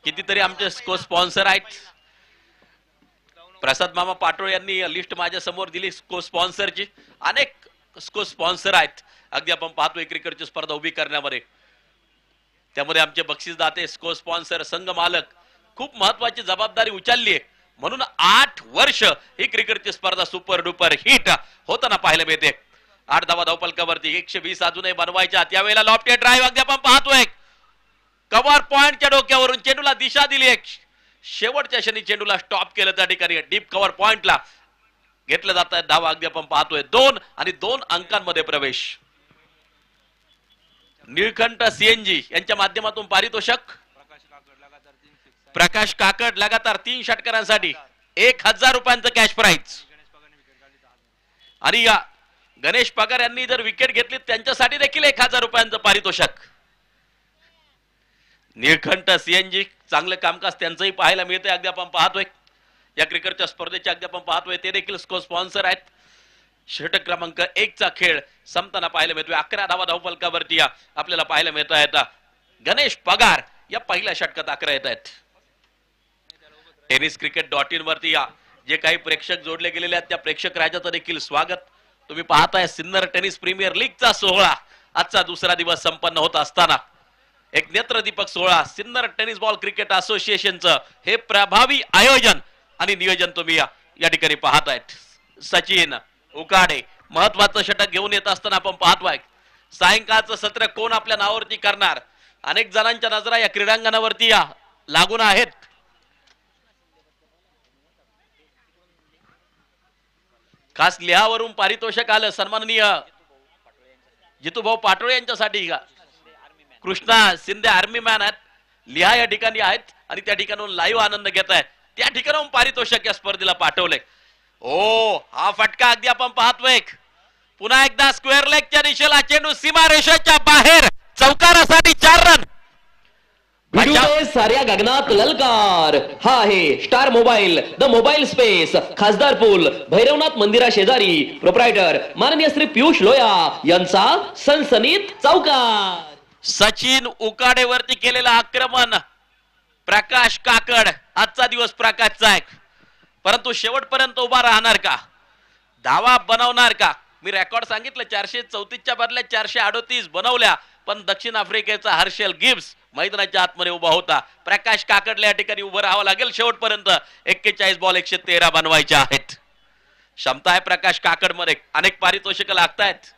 कितीतरी आमचे स्पॉन्सर आहेत. प्रसाद मामा पाटोळे यांनी लिस्ट माझ्या समोर दिली स्पॉन्सरची. अनेक स्पॉन्सर आहेत अगदी आपण पाहतोय क्रिकेटची स्पर्धा उभी करण्यामध्ये. त्यामध्ये आमचे बक्षीसदाते, स्पॉन्सर, संघ मालक खूप महत्वाची जबाबदारी उचलली आहे. म्हणून 8 वर्ष ही क्रिकेटची स्पर्धा सुपर डुपर हिट होताना पाहायला मिळते. 8 धावा धावफलकावरती. 120 अजूनही बनवायच्या. त्यावेळेला लॉफ्टेड ड्राईव्ह अगदी आपण पाहतोय. कव्हर पॉइंटच्या डोक्यावरून चेंडूला दिशा दिली. एक शेवटच्या क्षणी चेंडूला स्टॉप केलं. त्या ठिकाणी डीप कव्हर पॉइंटला घेतलं जात आहे. धावा अगदी आपण पाहतोय 2 आणि 2 अंकांमध्ये प्रवेश. निळकंठ सीएनजी यांच्या माध्यमातून पारितोषक. प्रकाश काकड लगातार 3 षटकारांसाठी 1000 रुपयांचं कॅश प्राइज. आणि गणेश पगार यांनी जर विकेट घेतली त्यांच्यासाठी देखील 1000 रुपयांचं पारितोषक. निळकंठ सीएनजी चांगलं कामकाज त्यांचंही पाहायला मिळतंय. अगदी आपण पाहतोय या क्रिकेटच्या स्पर्धेचे अगदी आपण पाहतोय ते देखील स्पॉन्सर आहेत. षटक क्रमांक 1 चा खेळ संपताना पाहायला मिळतोय. 11 धावा धावफलकावरती आपल्याला पाहायला मिळत आहेत. गणेश पगार या पहिल्या षटकात 11 येत आहेत. tenniscricket.in वरती जे काही प्रेक्षक जोडले गेलेले आहेत त्या प्रेक्षक राजाचं देखील स्वागत. तुम्ही पाहताय सिन्नर टेनिस प्रीमियर लीगचा सोहळा आजचा दुसरा दिवस संपन्न होत असताना एक नेत्रदीपक सोहळा. सिन्नर टेनिस बॉल क्रिकेट असोसिएशनचं हे प्रभावी आयोजन आणि नियोजन तुम्ही या ठिकाणी पाहतायत. सचिन उकाडे महत्वाचं षटक घेऊन येत असताना आपण पाहतोय. सायंकाळचं सत्र कोण आपल्या नावावरती करणार. अनेक जणांच्या नजरा या क्रीडांगणावरती लागून आहेत. खास लिहावरून पारितोषिक आलं सन्माननीय जितूभाऊ पाटोळे यांच्यासाठी. कृष्णा शिंदे आर्मी मॅन आहेत, लिहा या ठिकाणी आहेत आणि त्या ठिकाणाहून लाईव्ह आनंद घेत आहेत. त्या ठिकाणाहून पारितोषिक या स्पर्धेला पाठवलंय. ओ हा फटका अगदी आपण पाहतोय. पुन्हा एकदा स्क्वेअर लेगच्या दिशेला चेंडू सीमा रेषेच्या बाहेर, चौकारासाठी 4 रन. भिडूने साऱ्या गगनात ललकार. हा आहे star mobile, the mobile space, खासदार पूल, भैरवनाथ मंदिरा शेजारी. प्रोप्रायटर माननीय श्री पियुष लोया यांचा सनसनीत चौकार. सचिन उकाडेवरती केलेलं आक्रमण. प्रकाश काकड, आजचा दिवस प्रकाशचा आहे, परंतु शेवटपर्यंत उभा राहणार का, धावा बनवणार का. मी रेकॉर्ड सांगितलं 434च्या बदल्यात 438 बनवल्या, पण दक्षिण आफ्रिकेचा हर्षल गिब्स मैदानाच्या आतमध्ये उभा होता. प्रकाश काकडला या ठिकाणी उभं राहावं लागेल शेवटपर्यंत. 41 बॉल 113 बनवायचे आहेत. क्षमता आहे प्रकाश काकड मध्ये. अनेक पारितोषिक लागतायत.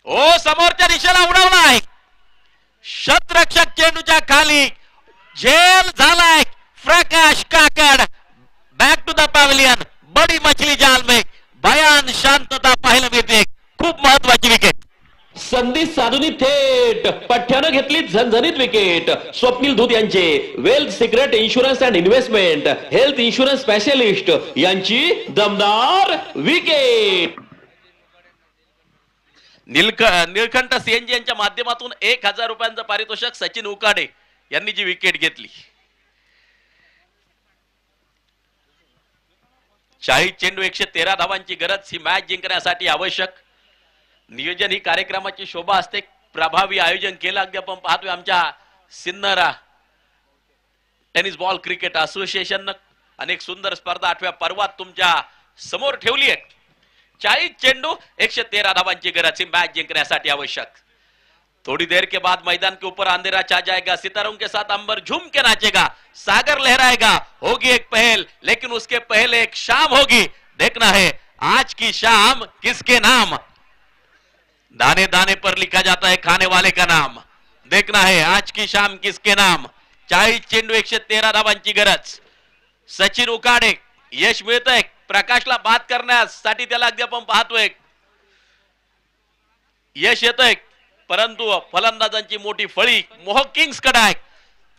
ओ समोरच्या दिशेला उडवलाय, शतरक्षक चेंडूच्या खाली झेल झालाय. प्रकाश काकड बॅक टू द पॅव्हिलियन. बडी मछली जाल में भयान शांतता पाहायला मिळते. खूप महत्वाची विकेट. संधी साधून थेट पठ्ठ्यानं घेतली झणझणीत विकेट. स्वप्नील धूत यांचे wealth secret insurance and investment health insurance specialist यांची दमदार विकेट. निळकंठ सीएनजी यांच्या माध्यमातून 1000 रुपयांचं पारितोषिक सचिन उकाडे यांनी जी विकेट घेतली. 40 चेंडू 113 धावांची गरज ही मॅच जिंकण्यासाठी आवश्यक. नियोजन ही कार्यक्रमाची शोभा असते. प्रभावी आयोजन केलं अगदी आपण पाहतोय आमच्या Sinnar tennis ball cricket association. अनेक सुंदर स्पर्धा 8व्या पर्वात तुमच्या समोर ठेवली आहे. 40 चेंडू 113 धावांची गरज ही मॅच जिंकण्यासाठी आवश्यक. थोड़ी देर के बाद मैदान के ऊपर अंधेरा छा जाएगा, सितारों के साथ अंबर झूम के नाचेगा, सागर लहराएगा. होगी एक पहल, लेकिन उसके पहले एक शाम होगी. देखना है आज की शाम किसके नाम. दाने दाने पर लिखा जाता है खाने वाले का नाम. देखना है आज की शाम किसके नाम. 40 चेंडू 113 धावांची गरज. सचिन उकाडे यश मिळतंय प्रकाशला बाद करण्यासाठी. त्याला अगदी आपण पाहतोय यश येतंय, परंतु फलंदाजांची मोठी फळी मोहक किंग्स कडे आहे,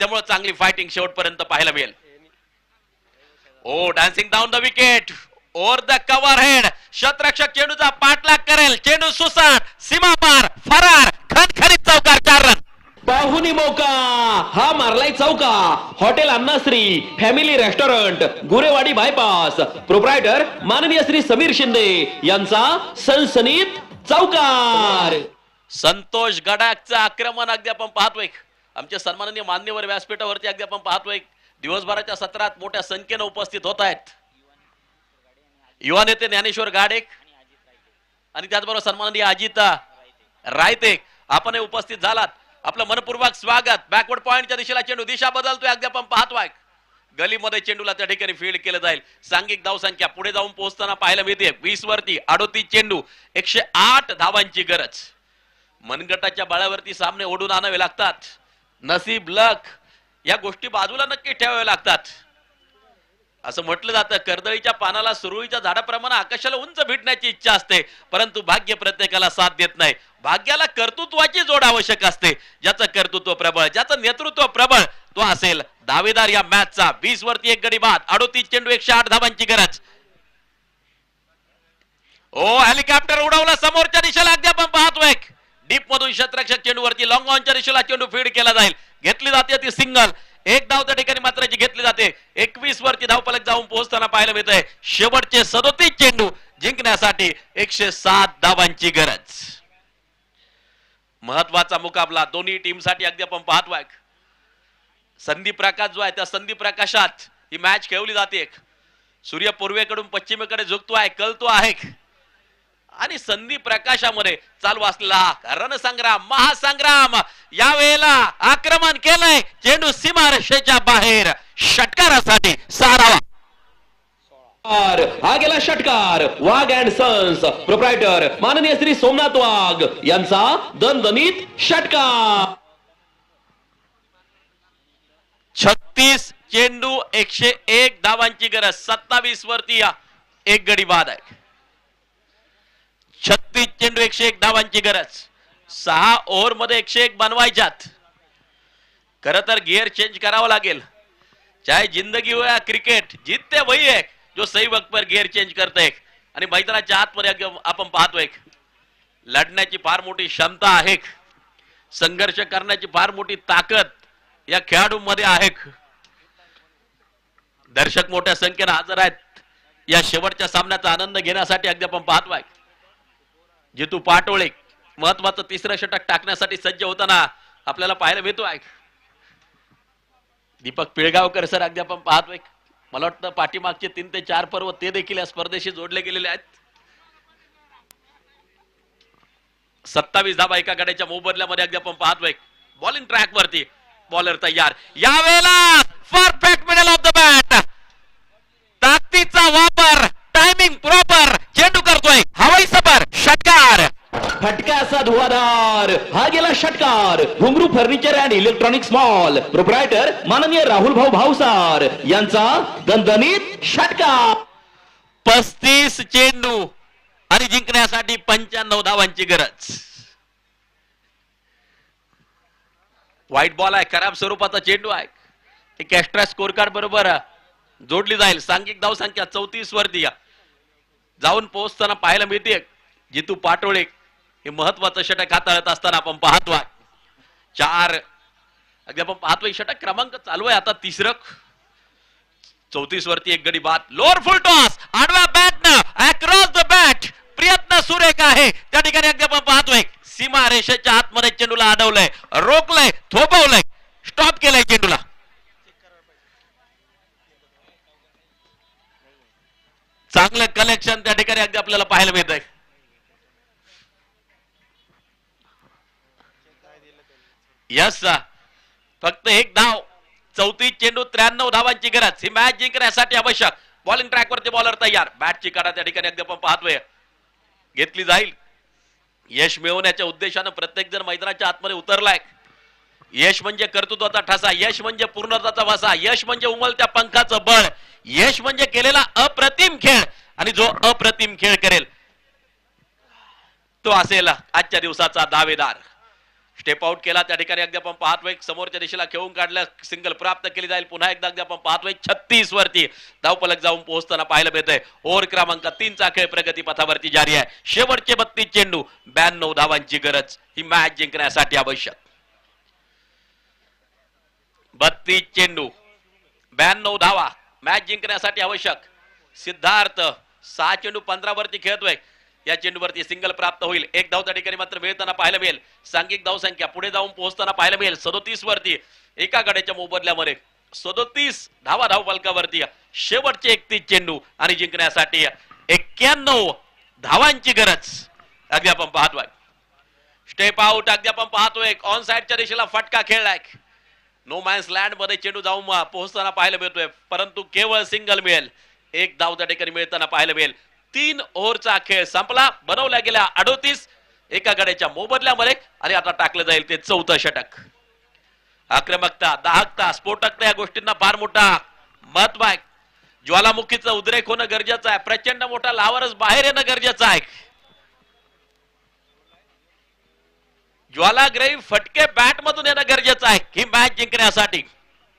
त्यामुळे चांगली फायटिंग शेवटपर्यंत पाहायला मिळेल. Oh dancing down the wicket over the cover head. शतरक्षक चेंडूचा पाठलाग करेल. चेंडू सुसाट, सीमा पार, फरार, खणखणीत चौकार. 4 रन. पाहुणी मौका. हा मारलाय चौका. Hotel Annashree family restaurant Gurewadi bypass. Proprietor माननीय श्री समीर शिंदे यांचा सनसनीत चौकार. संतोष गडाखचं आक्रमण अगदी आपण पाहतोय. आमचे सन्माननीय मान्यवर व्यासपीठावरती अगदी आपण पाहतोय दिवसभराच्या सत्रात मोठ्या संख्येने उपस्थित होत आहेत. युवा नेते ज्ञानेश्वर गाडेक आणि त्याचबरोबर सन्माननीय अजित रायते आपण उपस्थित झालात. आपलं मनपूर्वक स्वागत. बॅकवर्ड पॉइंटच्या दिशेला चेंडू दिशा बदलतोय अगदी आपण पाहतोय. गलीमध्ये चेंडूला त्या ठिकाणी फील्ड केलं जाईल. सांघिक धावसंख्या पुढे जाऊन पोहोचताना पाहायला मिळते 20 वरती 38 चेंडू 108 धावांची गरज. मनगटाच्या बळावरती सामने ओढून आणावे लागतात. नसीब लक या गोष्टी बाजूला नक्की ठेवाव्या लागतात. असं म्हटलं जातं कर्दळीच्या पानाला सुरळीच्या झाडाप्रमाणे आकाशाला उंच भेटण्याची इच्छा असते, परंतु भाग्य प्रत्येकाला साथ देत नाही. भाग्याला कर्तृत्वाची जोड आवश्यक असते. ज्याचं कर्तृत्व प्रबळ, ज्याचं नेतृत्व प्रबळ तो असेल दावेदार या मॅचचा. 20 वरती 1 गडी बाद 38 चेंडू 108 धावांची गरज. ओ हेलिकॉप्टर उडवला समोरच्या दिशेला अगदी आपण पाहतोय. डीप मधून शतरक्षक चेंडूवरती लॉंग ऑनच्या दिशेला चेंडू फीड केला जाईल. घेतली जाते ती सिंगल. 1 धाव त्या ठिकाणी मात्र जी घेतली जाते. 21 वरती धावफलक जाऊन पोहोचताना पाहायला मिळतंय शेवटचे 37 चेंडू जिंकण्यासाठी 107 धावांची गरज. महत्वाचा मुकाबला दोन्ही टीमसाठी अगदी आपण पाहतोय. संधी प्रकाश जो आहे त्या संधी प्रकाशात ही मॅच खेळवली जाते. सूर्य पूर्वेकडून पश्चिमेकडे झुकतो आहे, कलतो आहे आणि संधी प्रकाशामध्ये चालू असलेला रणसंग्राम महासंग्राम. यावेळेला आक्रमण केलंय. चेंडू सीमारेषेच्या बाहेर षटकारासाठी 6 हा गेला षटकार. वाघ अँड सन्स प्रोप्रायटर माननीय श्री सोमनाथ वाघ यांचा दणदणीत षटकार. 36 चेंडू 101 धावांची गरज. 27 वरती 1 गडी बाद आहे. 36 चेंडू 101 धावांची गरज. 6 ओव्हर मध्ये 101 बनवायच्यात. खर तर गिअर चेंज करावं लागेल. चाहे जिंदगी हो या क्रिकेट जीतते वही है, जो सही वक्त पर गिअर चेंज करतोय आणि मैदानाच्या आतमध्ये आपण पाहतोय लढण्याची फार मोठी क्षमता आहे, संघर्ष करण्याची फार मोठी ताकद या खेळाडूंमध्ये आहे. दर्शक मोठ्या संख्येने हजर आहेत या शेवटच्या सामन्याचा आनंद घेण्यासाठी. अगदी आपण पाहतोय जितू पाटोळे महत्वाचं तिसरं षटक टाकण्यासाठी सज्ज होताना आपल्याला पाहायला मिळतोय. दीपक पिळगावकर सर अगदी आपण पाहतोय. मला वाटतं पाठीमागचे 3 ते 4 पर्व ते देखील या स्पर्धेशी जोडले गेलेले आहेत. 27 धाबा एका गड्याच्या मोबदल्यामध्ये अगदी आपण पाहतोय. बॉलिंग ट्रॅक वरती बॉलर तयार. यावेळेला perfect middle of the bat, ताकदीचा वापर, टायमिंग प्रॉपर, चेंडू करतोय हवाई सफर, षटकार. फटका असा धुवाधार, हा गेला षटकार. घुंगरू furniture and electronics mall proprietor माननीय राहुल भाऊ भावसार यांचा दणदणीत षटकार. 35 चेंडू आणि जिंकण्यासाठी 95 धावांची गरज. व्हाईट बॉल आहे, खराब स्वरूपाचा चेंडू आहे. एक एक्स्ट्रा स्कोर कार्ड बरोबर जोडली जाईल. सांघिक धावसंख्या 34 वरती जाऊन पोहोचताना पाहायला मिळते जितू पाटोळे हे महत्वाचं षटक हाताळत असताना आपण पाहतोय. 4 अगदी आपण पाहतोय षटक क्रमांक चालू आहे आता तिसरं. 34 वरती एक गडी बाद. लोअर फुल टॉस आडव्या बॅटनं अक्रॉस द बॅट, प्रयत्न सुरेख आहे त्या ठिकाणी. अगदी आपण पाहतोय सीमा रेषेच्या आतमध्ये चेंडूला अडवलंय, रोखलंय, थोपवलंय, स्टॉप केलंय चेंडूला. चांगलं कलेक्शन त्या ठिकाणी अगदी आपल्याला पाहायला मिळत आहे. यस फक्त एक धाव, 34 चेंडू 93 धावांची गरज. ही मॅच जिंकण्यासाठी आवश्यक. बॉलिंग ट्रॅक वरती बॉलर तयार. बॅटची काढा त्या ठिकाणी अगदी आपण पाहतोय घेतली जाईल. यश मिळवण्याच्या उद्देशानं प्रत्येक जण मैदानाच्या आतमध्ये उतरलाय. यश म्हणजे कर्तृत्वाचा ठसा, यश म्हणजे पूर्णत्वाचा वसा, यश म्हणजे उमलत्या पंखाचं बळ, यश म्हणजे केलेला अप्रतिम खेळ. आणि जो अप्रतिम खेळ करेल तो असेल आजच्या दिवसाचा दावेदार. स्टेप आउट केला त्या ठिकाणी अगदी आपण पाहतोय समोरच्या दिशेला खेळून काढलं, सिंगल प्राप्त केली जाईल. पुन्हा एकदा अगदी आपण पाहतोय 36 वरती धावफलक जाऊन पोहोचताना पाहायला मिळतंय. ओव्हर क्रमांक 3 चा खेळ प्रगती पथावरती जारी आहे. शेवटचे 32 चेंडू 92 धावांची गरज. ही मॅच जिंकण्यासाठी आवश्यक. 32 चेंडू 92 धावा मॅच जिंकण्यासाठी आवश्यक. सिद्धार्थ 6 चेंडू 15 वरती खेळतोय. या चेंडूवरती सिंगल प्राप्त होईल. एक धाव त्या ठिकाणी मात्र मिळताना पाहायला मिळेल. सांघिक धाव संख्या पुढे जाऊन पोहोचताना पाहायला मिळेल 37 वरती एका गड्याच्या मोबदल्यामध्ये 37 धावा धाव फलकावरती. शेवटचे 31 चेंडू आणि जिंकण्यासाठी 91 धावांची गरज. अगदी आपण पाहतोय स्टेप आउट. अगदी आपण पाहतोय ऑन साइडच्या दिशेला फटका खेळलाय. नो मॅन्स लँड मध्ये चेंडू जाऊन पोहोचताना पाहायला मिळतोय, परंतु केवळ सिंगल मिळेल. एक धाव त्या ठिकाणी मिळताना पाहायला मिळेल. 3 ओव्हरचा खेळ संपला. बनवल्या गेल्या 38 एका गड्याच्या मोबदल्यामध्ये आणि आता टाकलं जाईल ते 4थं षटक. आक्रमकता, दाहकता, स्फोटकता या गोष्टींना फार मोठा महत्व आहे. ज्वालामुखीचं उद्रेक होणं गरजेचं आहे. प्रचंड मोठा लावरच बाहेर येणं गरजेचं आहे. ज्वालाग्रही फटके बॅट मधून येणं गरजेचं आहे ही मॅच जिंकण्यासाठी.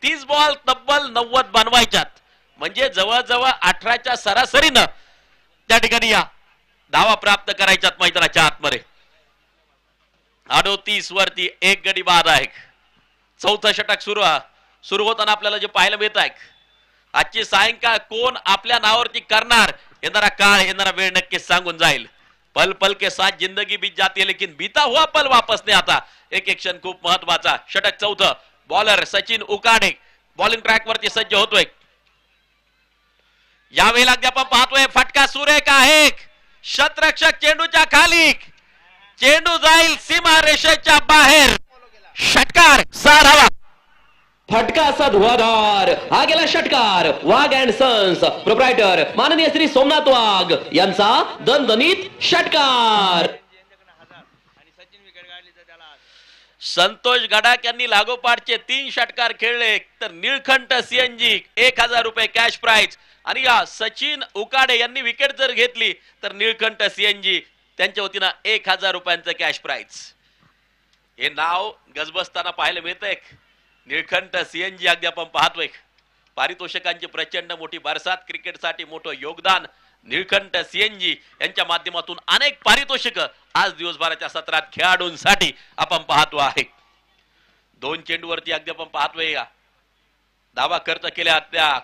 30 बॉल तब्बल 90 बनवायच्यात, म्हणजे जवळजवळ 18च्या सरासरीनं त्या ठिकाणी या धावा प्राप्त करायच्यात मैदानाच्या आतमध्ये. 38 वरती एक गडी बाद आहे. 4थं षटक सुरू होताना आपल्याला जे पाहायला मिळत आहे, आजची सायंकाळ कोण आपल्या नावावरती करणार येणारा काळ, येणारा वेळ नक्कीच सांगून जाईल. पल पल के साथ जिंदगी बीत जाती है लेकिन बीता हुआ पल वापस नहीं आता. एक एक क्षण खूप महत्वाचा. षटक 4थं. बॉलर सचिन उकाडे बॉलिंग ट्रॅक वरती सज्ज होतोय. यावेळेला अगदी आपण पाहतोय फटका सुरेख आहे. शतरक्षक चेंडूच्या खाली, चेंडू जाईल सीमा रेषेच्या बाहेर. षटकार 6 धावा. फटका असा धुवाधार, हा गेला षटकार. वाघ अँड सन्स प्रोप्रायटर माननीय श्री सोमनाथ वाघ यांचा दणदणीत षटकार. संतोष गडाख यांनी लागोपाठचे 3 षटकार खेळले, तर निळखंठ सीएनजी 1000 रुपये कॅश प्राइज. आणि या सचिन उकाडे यांनी विकेट जर घेतली तर निळखंठ सीएनजी त्यांच्या वतीनं 1000 रुपयांचं कॅश प्राइज. हे नाव गजबजताना पाहायला मिळतंय. निळखंठ सीएनजी अगदी आपण पाहतोय पारितोषिकांची प्रचंड मोठी बरसात, क्रिकेटसाठी मोठं योगदान, निळकंठ सीएनजी यांच्या माध्यमातून अनेक पारितोषिक आज दिवसभराच्या सत्रात खेळाडूंसाठी आपण पाहतो आहे. 2 चेंडूवरती अगदी आपण पाहतोय धावा खर्च केल्या, त्या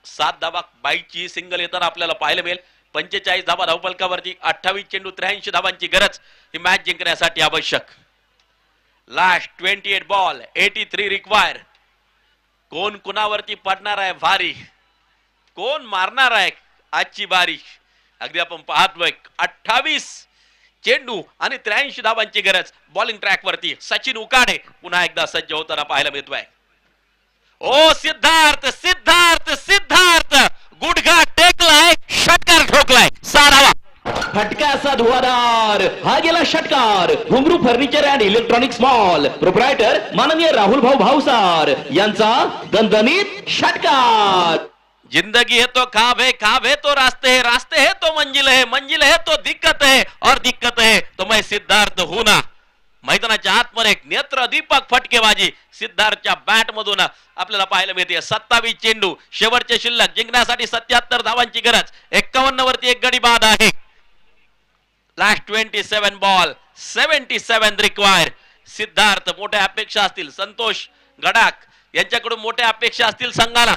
7 धावा बाईची सिंगल येताना आपल्याला पाहायला मिळेल. 45 धावा धावफलकावरती, 28 चेंडू 83 धावांची गरज ही मॅच जिंकण्यासाठी आवश्यक. Last 28 ball 83 require. कोण कुणावरती पडणार आहे भारी, कोण मारणार आहे आजची बारी. अगदी आपण पाहतोय 28 चेंडू आणि 83 धावांची गरज. बॉलिंग ट्रॅक वरती सचिन उकाडे पुन्हा एकदा सज्ज होताना पाहायला मिळतोय. ओ सिद्धार्थ सिद्धार्थ सिद्धार्थ गुडघा टेकलाय, षटकार ठोकलाय, 6 धावा. फटका असा धुवाधार, हा गेला षटकार. घुंगरू furniture and electronics mall proprietor माननीय राहुल भाऊ भावसार यांचा दणदणीत षटकार. जिंदगी है तो ख्वाब है तो रास्ते है, रास्ते है तो मंजिल है तो दिक्कत है, और दिक्कत है तो मैं सिद्धार्थ हूं ना. मैदानाच्या आतमध्ये एक नेत्र दीपक फटकेबाजी सिद्धार्थच्या बॅट मधून आपल्याला पाहायला मिळते. 27 चेंडू, शेवटचे शिल्लक, जिंकण्यासाठी 77 धावांची गरज. 51 वरती एक गडी बाद आहे. Last 27 ball 77 require. सिद्धार्थ, मोठ्या अपेक्षा असतील संतोष गडाख यांच्याकडून, मोठ्या अपेक्षा असतील संघाला.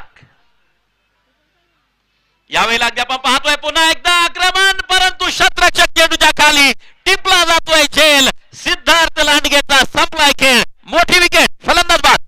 यावेळेला अगदी आपण पाहतोय पुन्हा एकदा आक्रमण, परंतु शतरक्षक चेंडूच्या खाली टिपला जातोय झेल. सिद्धार्थ लांडगेचा संपलाय खेळ. मोठी विकेट, फलंदाज बाद.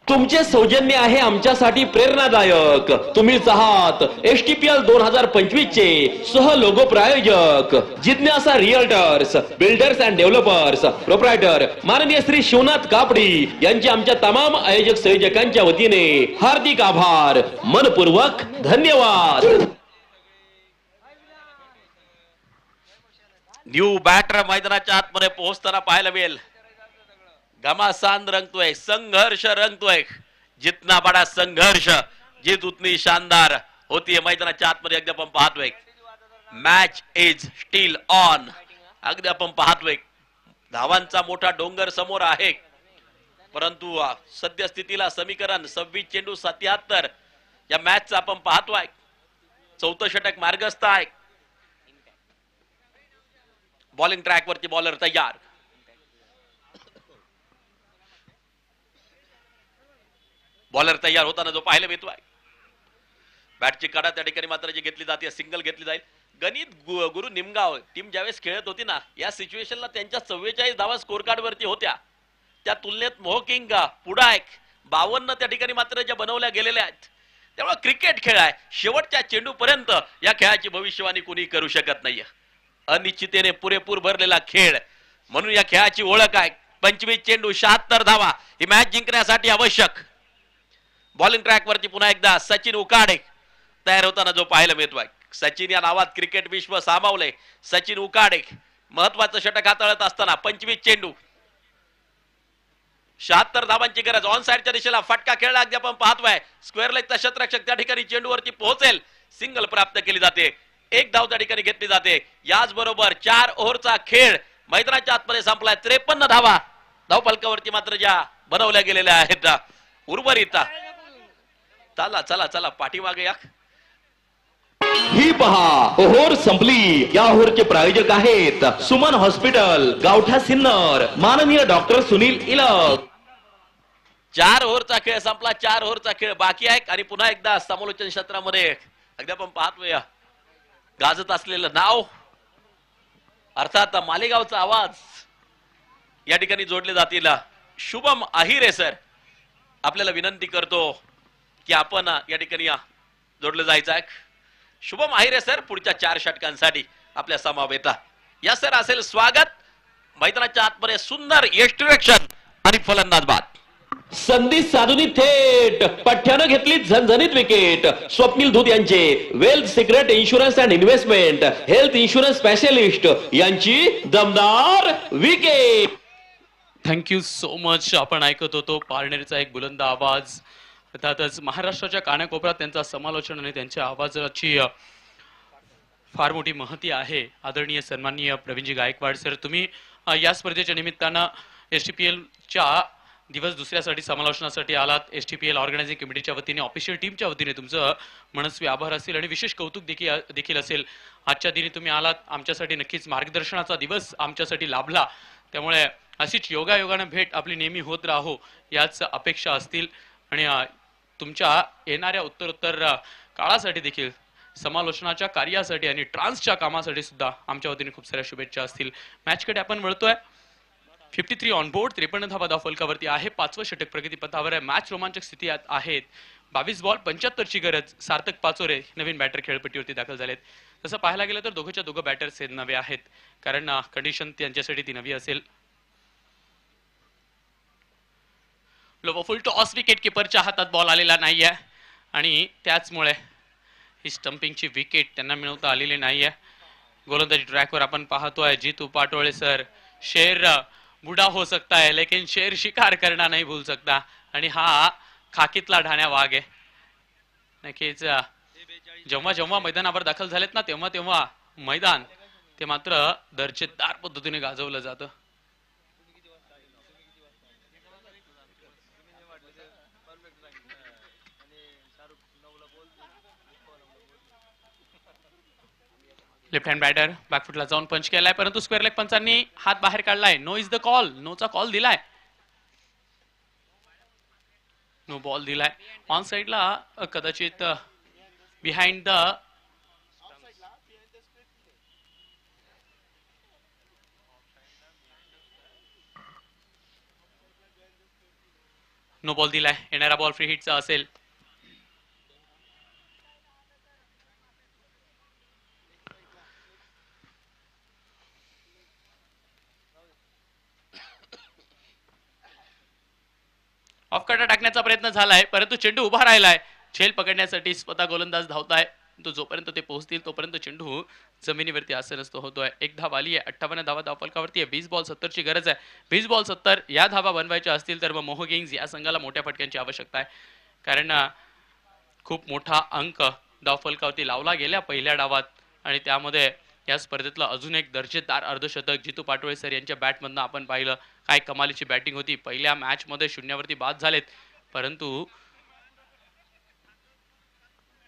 तुमचे सौजन्य आहे आमच्यासाठी प्रेरणादायक. तुम्हीच आहात STPL 2025 चे सह लोगो प्रायोजक. जिज्ञासा realtors, builders and developers proprietor माननीय श्री शिवनाथ कापडी यांचे आमच्या तमाम आयोजक संयोजकांच्या वतीने हार्दिक आभार, मनपूर्वक धन्यवाद. न्यू बॅटर मैदानाच्या आतमध्ये पोहोचताना पाहायला मिळेल. घमासान रंगतोय, संघर्ष रंगतोय. जितना बडा संघर्ष जीत उतनी शानदार होतीये. मैदानाच्या आतमध्ये अगदी आपण पाहतोय मॅच इज स्टील ऑन. अगदी आपण पाहतोय धावांचा मोठा डोंगर समोर आहे, परंतु सद्यस्थितीला समीकरण 26 चेंडू 77 या मॅचचं आपण पाहतोय. 4थं षटक मार्गस्थ आहे. बॉलिंग ट्रॅक वरती बॉलर तयार. बॉलर तयार होताना जो पाहायला मिळतोय, बॅटची कडा त्या ठिकाणी मात्र जी घेतली जाते, सिंगल घेतली जाईल. गणित गुरु निमगाव टीम ज्यावेळेस खेळत होती ना, या सिच्युएशनला त्यांच्या 44 धावा स्कोर कार्ड वरती होत्या. त्या तुलनेत मोहकिंग पुढा 52 त्या ठिकाणी मात्र ज्या बनवल्या गेलेल्या आहेत. त्यामुळे क्रिकेट खेळ आहे, शेवटच्या चेंडू पर्यंत या खेळाची भविष्यवाणी कोणी करू शकत नाहीये. अनिश्चिततेने पुरेपूर भरलेला खेळ, म्हणून या खेळाची ओळख आहे. 25 चेंडू 76 धावा ही मॅच जिंकण्यासाठी आवश्यक. बॉलिंग ट्रॅक वरती पुन्हा एकदा सचिन उकाडे तयार होताना जो पाहायला मिळतोय. सचिन या नावात क्रिकेट विश्व सामावले. सचिन उकाडे महत्वाचं षटक हाताळत असताना 25 चेंडू 76 धावांची गरज. ऑन साइडच्या दिशेला फटका खेळला अगदी आपण पाहतोय. स्क्वेअर लेगचा शतरक्षक त्या ठिकाणी चेंडूवरती पोहोचेल, सिंगल प्राप्त केली जाते. 1 धाव त्या ठिकाणी घेतली जाते. याच बरोबर 4 ओव्हरचा खेळ मैदानाच्या आतमध्ये संपलाय. 53 धावा धावफलकावरती मात्र ज्या बनवल्या गेलेल्या आहेत. उर्वरित चला चला चला पाठीमागे या. ही पहा ओव्हर संपली. या ओव्हरचे प्रायोजक आहेत सुमन हॉस्पिटल, गावठा सिन्नर, माननीय डॉक्टर सुनील इलक. 4 ओव्हरचा खेळ संपला. 4 ओव्हरचा खेळ बाकी आहे. आणि पुन्हा एकदा समालोचन क्षेत्रामध्ये अगदी आपण पाहतोय गाजत असलेलं नाव, अर्थात मालेगावचा आवाज या ठिकाणी जोडले जातील. शुभम आहिरे सर, आपल्याला विनंती करतो की आपण या ठिकाणी जोडलं जायचं आहे. शुभम आहिरे सर पुढच्या 4 षटकांसाठी आपल्या समावेत या सर असेल स्वागत. मैदानाच्या आतमध्ये सुंदर यष्टिरक्षण आणि फलंदाज बाद. संधी साधूनी थेट पठ्ठ्यानं घेतली झणझणीत विकेट. स्वप्नील धूत यांचे wealth secret insurance and investment health insurance specialist यांची दमदार विकेट. Thank you so much. आपण ऐकत होतो पारनेरचा एक बुलंद आवाज. अर्थातच महाराष्ट्राच्या कानाकोपऱ्यात त्यांचा समालोचन आणि त्यांच्या आवाजाची फार मोठी महती आहे. आदरणीय सन्माननीय प्रवीणजी गायकवाड सर, तुम्ही या स्पर्धेच्या निमित्तानं STPL च्या दिवस दुसऱ्यासाठी समालोचनासाठी आलात. STPL ऑर्गनायझिंग कमिटीच्या वतीने ऑफिशियल टीमच्या वतीने तुमचं मनस्वी आभार असतील आणि विशेष कौतुक देखील असेल. आजच्या दिनी तुम्ही आलात, आमच्यासाठी नक्कीच मार्गदर्शनाचा दिवस आमच्यासाठी लाभला. त्यामुळे अशीच योगायोगानं भेट आपली नेहमी होत राहो याच अपेक्षा असतील आणि तुमच्या येणाऱ्या उत्तरोत्तर काळासाठी देखील समालोचनाच्या कार्यासाठी आणि ट्रान्सच्या कामासाठी सुद्धा आमच्या वतीने खूप साऱ्या शुभेच्छा असतील. मॅचकडे आपण वळतोय. 53 ऑन बोर्ड, 53 धावा धावफलकावरती आहे. 5वं षटक प्रगतीपथावर आहे. मॅच रोमांचक स्थितीत आहेत. 22 बॉल 75 ची गरज. सार्थक पाचोरे नवीन बॅटर खेळपट्टीवरती दाखल झालेत. तसं पाहायला गेलं तर दोघंच्या दोघं बॅटर्स हे नवे आहेत, कारण कंडिशन त्यांच्यासाठी ती नवी असेल. फुल टॉस विकेट किपरच्या हातात बॉल आलेला नाहीये आणि त्याचमुळे ही स्टंपिंगची विकेट त्यांना मिळवता आलेली नाहीये. गोलंदाजी ट्रॅकवर आपण पाहतोय जीतू पाटोळे सर, शेर बुडा हो सकता है लेकिन शेर शिकार करना नहीं भूल सकता. आणि हा खाकीतला ढाण्या वाघ आहे. नक्कीच जेव्हा जेव्हा मैदानावर दाखल झालेत ना तेव्हा तेव्हा मैदान ते मात्र दर्जेदार पद्धतीने गाजवलं जातं. लेफ्ट हँड बॅटर बॅकफुटला जाऊन पंच केलाय, परंतु स्क्वेअर लेग पंचांनी हात बाहेर काढलाय. नो इज द कॉल, नोचा कॉल दिलाय. नो बॉल दिलाय. ऑन साइडला कदाचित बिहाइंड द नो बॉल दिलाय. येणारा बॉल फ्री हिटचा असेल. ऑफ कटा टाकण्याचा प्रयत्न झालाय, परंतु चेंडू उभा राहिलाय. झेल पकडण्यासाठी स्वतः गोलंदाज धावताय. तो जोपर्यंत ते पोहोचतील तोपर्यंत चेंडू जमिनीवरती आसनस्थ होतोय. एक धाव आली आहे. 58 धावा धावफलकावरती आहे. 20 बॉल 70 ची गरज आहे. 20 बॉल 70 या धावा बनवायच्या असतील तर मग मोह किंग्ज या संघाला मोठ्या फटक्यांची आवश्यकता आहे, कारण खूप मोठा अंक धावफलकावरती लावला गेल्या पहिल्या डावात आणि त्यामध्ये या स्पर्धेतलं अजून एक दर्जेदार अर्धशतक जितू पाटोळे सर यांच्या बॅटमधनं आपण पाहिलं. काय कमालीची बॅटिंग होती. पहिल्या मॅच मध्ये शून्यावरती बाद झालेत, परंतु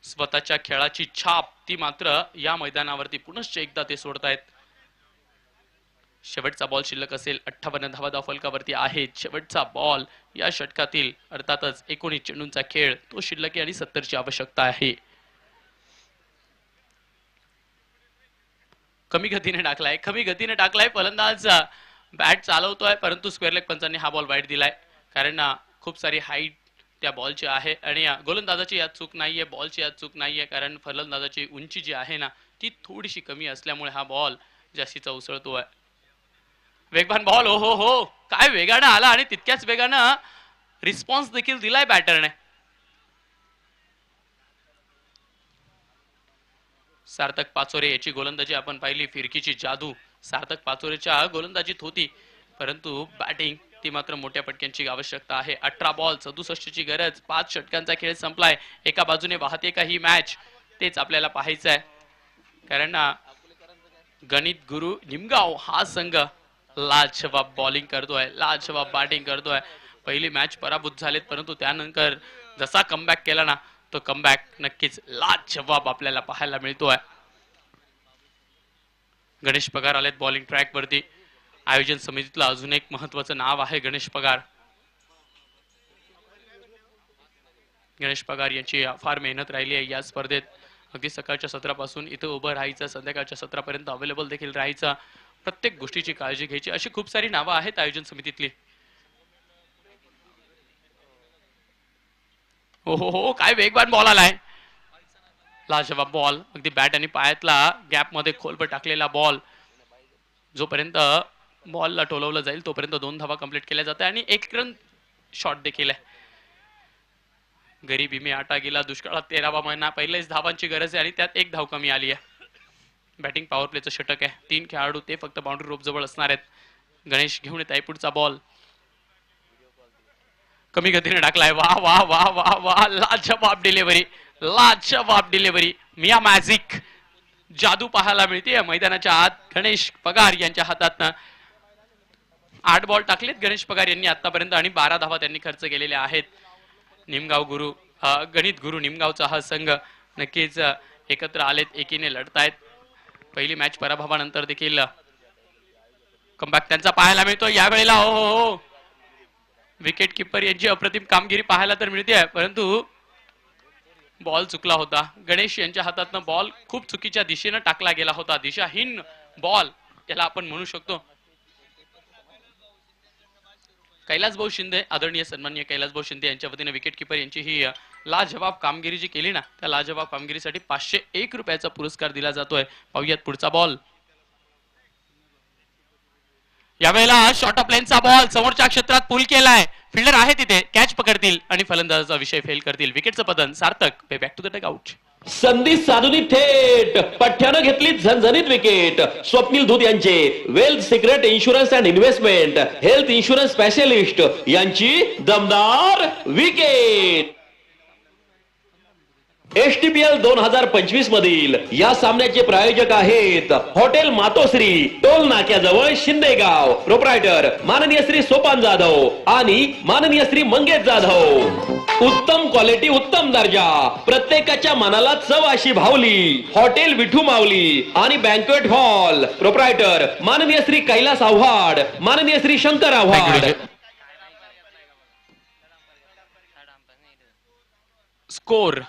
स्वतःच्या खेळाची छाप ती मात्र या मैदानावरती पुनश्च एकदा ते सोडतायत. शेवटचा बॉल शिल्लक असेल. 58 धावा धावफलकावरती आहेत. शेवटचा बॉल या षटकातील, अर्थातच 19 चेंडूंचा खेळ तो शिल्लक आहे आणि 70 ची आवश्यकता आहे. कमी गतीने टाकलाय फलंदाज. बॅट चालवतोय, परंतु स्क्वेअर लेग पंचांनी हा बॉल वाईट दिलाय, कारण खूप सारी हाईट त्या बॉलची आहे आणि गोलंदाजाची यात चूक नाहीये, बॉलची यात चूक नाहीये, कारण फलंदाजाची उंची जी आहे ना ती थोडीशी कमी असल्यामुळे हा बॉल जास्तीचा उसळतोय. वेगवान बॉल. हो हो काय वेगानं आला आणि तितक्याच वेगानं रिस्पॉन्स देखील दिलाय बॅटरने. सार्थक पाचोरे याची गोलंदाजी आपण पाहिली. फिरकीची जादू सार्थक पाचोरेच्या गोलंदाजीत होती, परंतु बॅटिंग ती मात्र मोठ्या फटक्यांची आवश्यकता आहे. 18 बॉल 67 ची गरज. 5 षटकांचा खेळ संपलाय. एका बाजूने वाहते का ही मॅच तेच आपल्याला पाहायचं आहे, कारण गणित गुरु निमगाव हा संघ लाजवाब बॉलिंग करतोय, लाजवाब बॅटिंग करतोय. पहिली मॅच पराभूत झालेत, परंतु त्यानंतर जसा कमबॅक केला ना तो कमबॅक नक्कीच लाजवाब आपल्याला पाहायला मिळतोय. गणेश पगार आलेत बॉलिंग ट्रॅक वरती. आयोजन समितीतलं अजून एक महत्वाचं नाव आहे गणेश पगार. गणेश पगार यांची फार मेहनत राहिली आहे या स्पर्धेत. अगदी सकाळच्या सत्रापासून इथं उभं राहायचं, संध्याकाळच्या सत्रापर्यंत अवेलेबल देखील राहायचं, प्रत्येक गोष्टीची काळजी घ्यायची, अशी खूप सारी नावं आहेत आयोजन समितीतली. हो हो हो काय वेगवान बॉल आलाय. लाजवाब बॉल. अगदी बॅट आणि पायातला गॅप मध्ये खोलवर टाकलेला बॉल. जोपर्यंत बॉलला टोलवलं जाईल तोपर्यंत 2 धावा कंप्लीट केल्या जाते आणि 1 रन शॉट देखील आहे. गरीबी में आटा गेला. दुष्काळात 13वा महिना. पहिलेच धावांची गरज आहे आणि त्यात 1 धाव कमी आली आहे. बॅटिंग पॉवर प्लेचं षटक आहे. 3 खेळाडू ते फक्त बाउंड्री रोप जवळ असणार आहेत. गणेश घेऊन येत आहे पुढचा बॉल. कमी गतीने टाकलाय. वा वा वा वा वा लाजवाब डिलिव्हरी, लाजवाब डिलिव्हरी. मिया मॅजिक जादू पाहायला मिळते मैदानाच्या आत. गणेश पगार यांच्या हातातनं 8 बॉल टाकलेत गणेश पगार यांनी आतापर्यंत आणि 12 धावा त्यांनी खर्च केलेल्या आहेत. निमगाव गुरु गणित गुरु निमगावचा हा संघ नक्कीच एकत्र आलेत, एकीने लढतायत. पहिली मॅच पराभवानंतर देखील कमबॅक त्यांचा पाहायला मिळतो यावेळेला. हो विकेट किपर यांची अप्रतिम कामगिरी पाहायला तर मिळते, परंतु बॉल चुकला होता. गणेश यांच्या हातातनं बॉल खूप चुकीच्या दिशेनं टाकला गेला होता. दिशाहीन बॉल त्याला आपण म्हणू शकतो. कैलास भाऊ शिंदे, आदरणीय सन्माननीय कैलास भाऊ शिंदे यांच्या वतीने विकेट किपर यांची ही लाजवाब कामगिरी जी केली ना, त्या लाजवाब कामगिरीसाठी 501 रुपयाचा पुरस्कार दिला जातोय. पाहूयात पुढचा बॉल. यावेळेला शॉर्ट ऑफ लाईनचा बॉल समोरच्या क्षेत्रात पूल केलाय. फिल्डर आहे तिथे, कॅच पकडतील आणि फलंदाजाचा विषय फेल करतील. विकेटचं पतन Sarthak. Back to the dugout. संधी साधूनी थेट पठ्ठ्यानं घेतली झणझणीत विकेट. स्वप्नील धूत यांचे wealth secret insurance and investment health insurance specialist यांची दमदार विकेट. STPL 2025 मधील या सामन्याचे प्रायोजक आहेत हॉटेल मातोश्री, टोल नाक्याजवळ शिंदेगाव. प्रोप्रायटर माननीय श्री सोपान जाधव आणि माननीय श्री मंगेश जाधव. उत्तम क्वालिटी, उत्तम दर्जा, प्रत्येकाच्या मनाला चव अशी भावली. हॉटेल विठू माऊली आणि बँक्वेट हॉल. प्रोप्रायटर माननीय श्री कैलास आव्हाड, माननीय श्री शंकर आव्हाड. स्कोर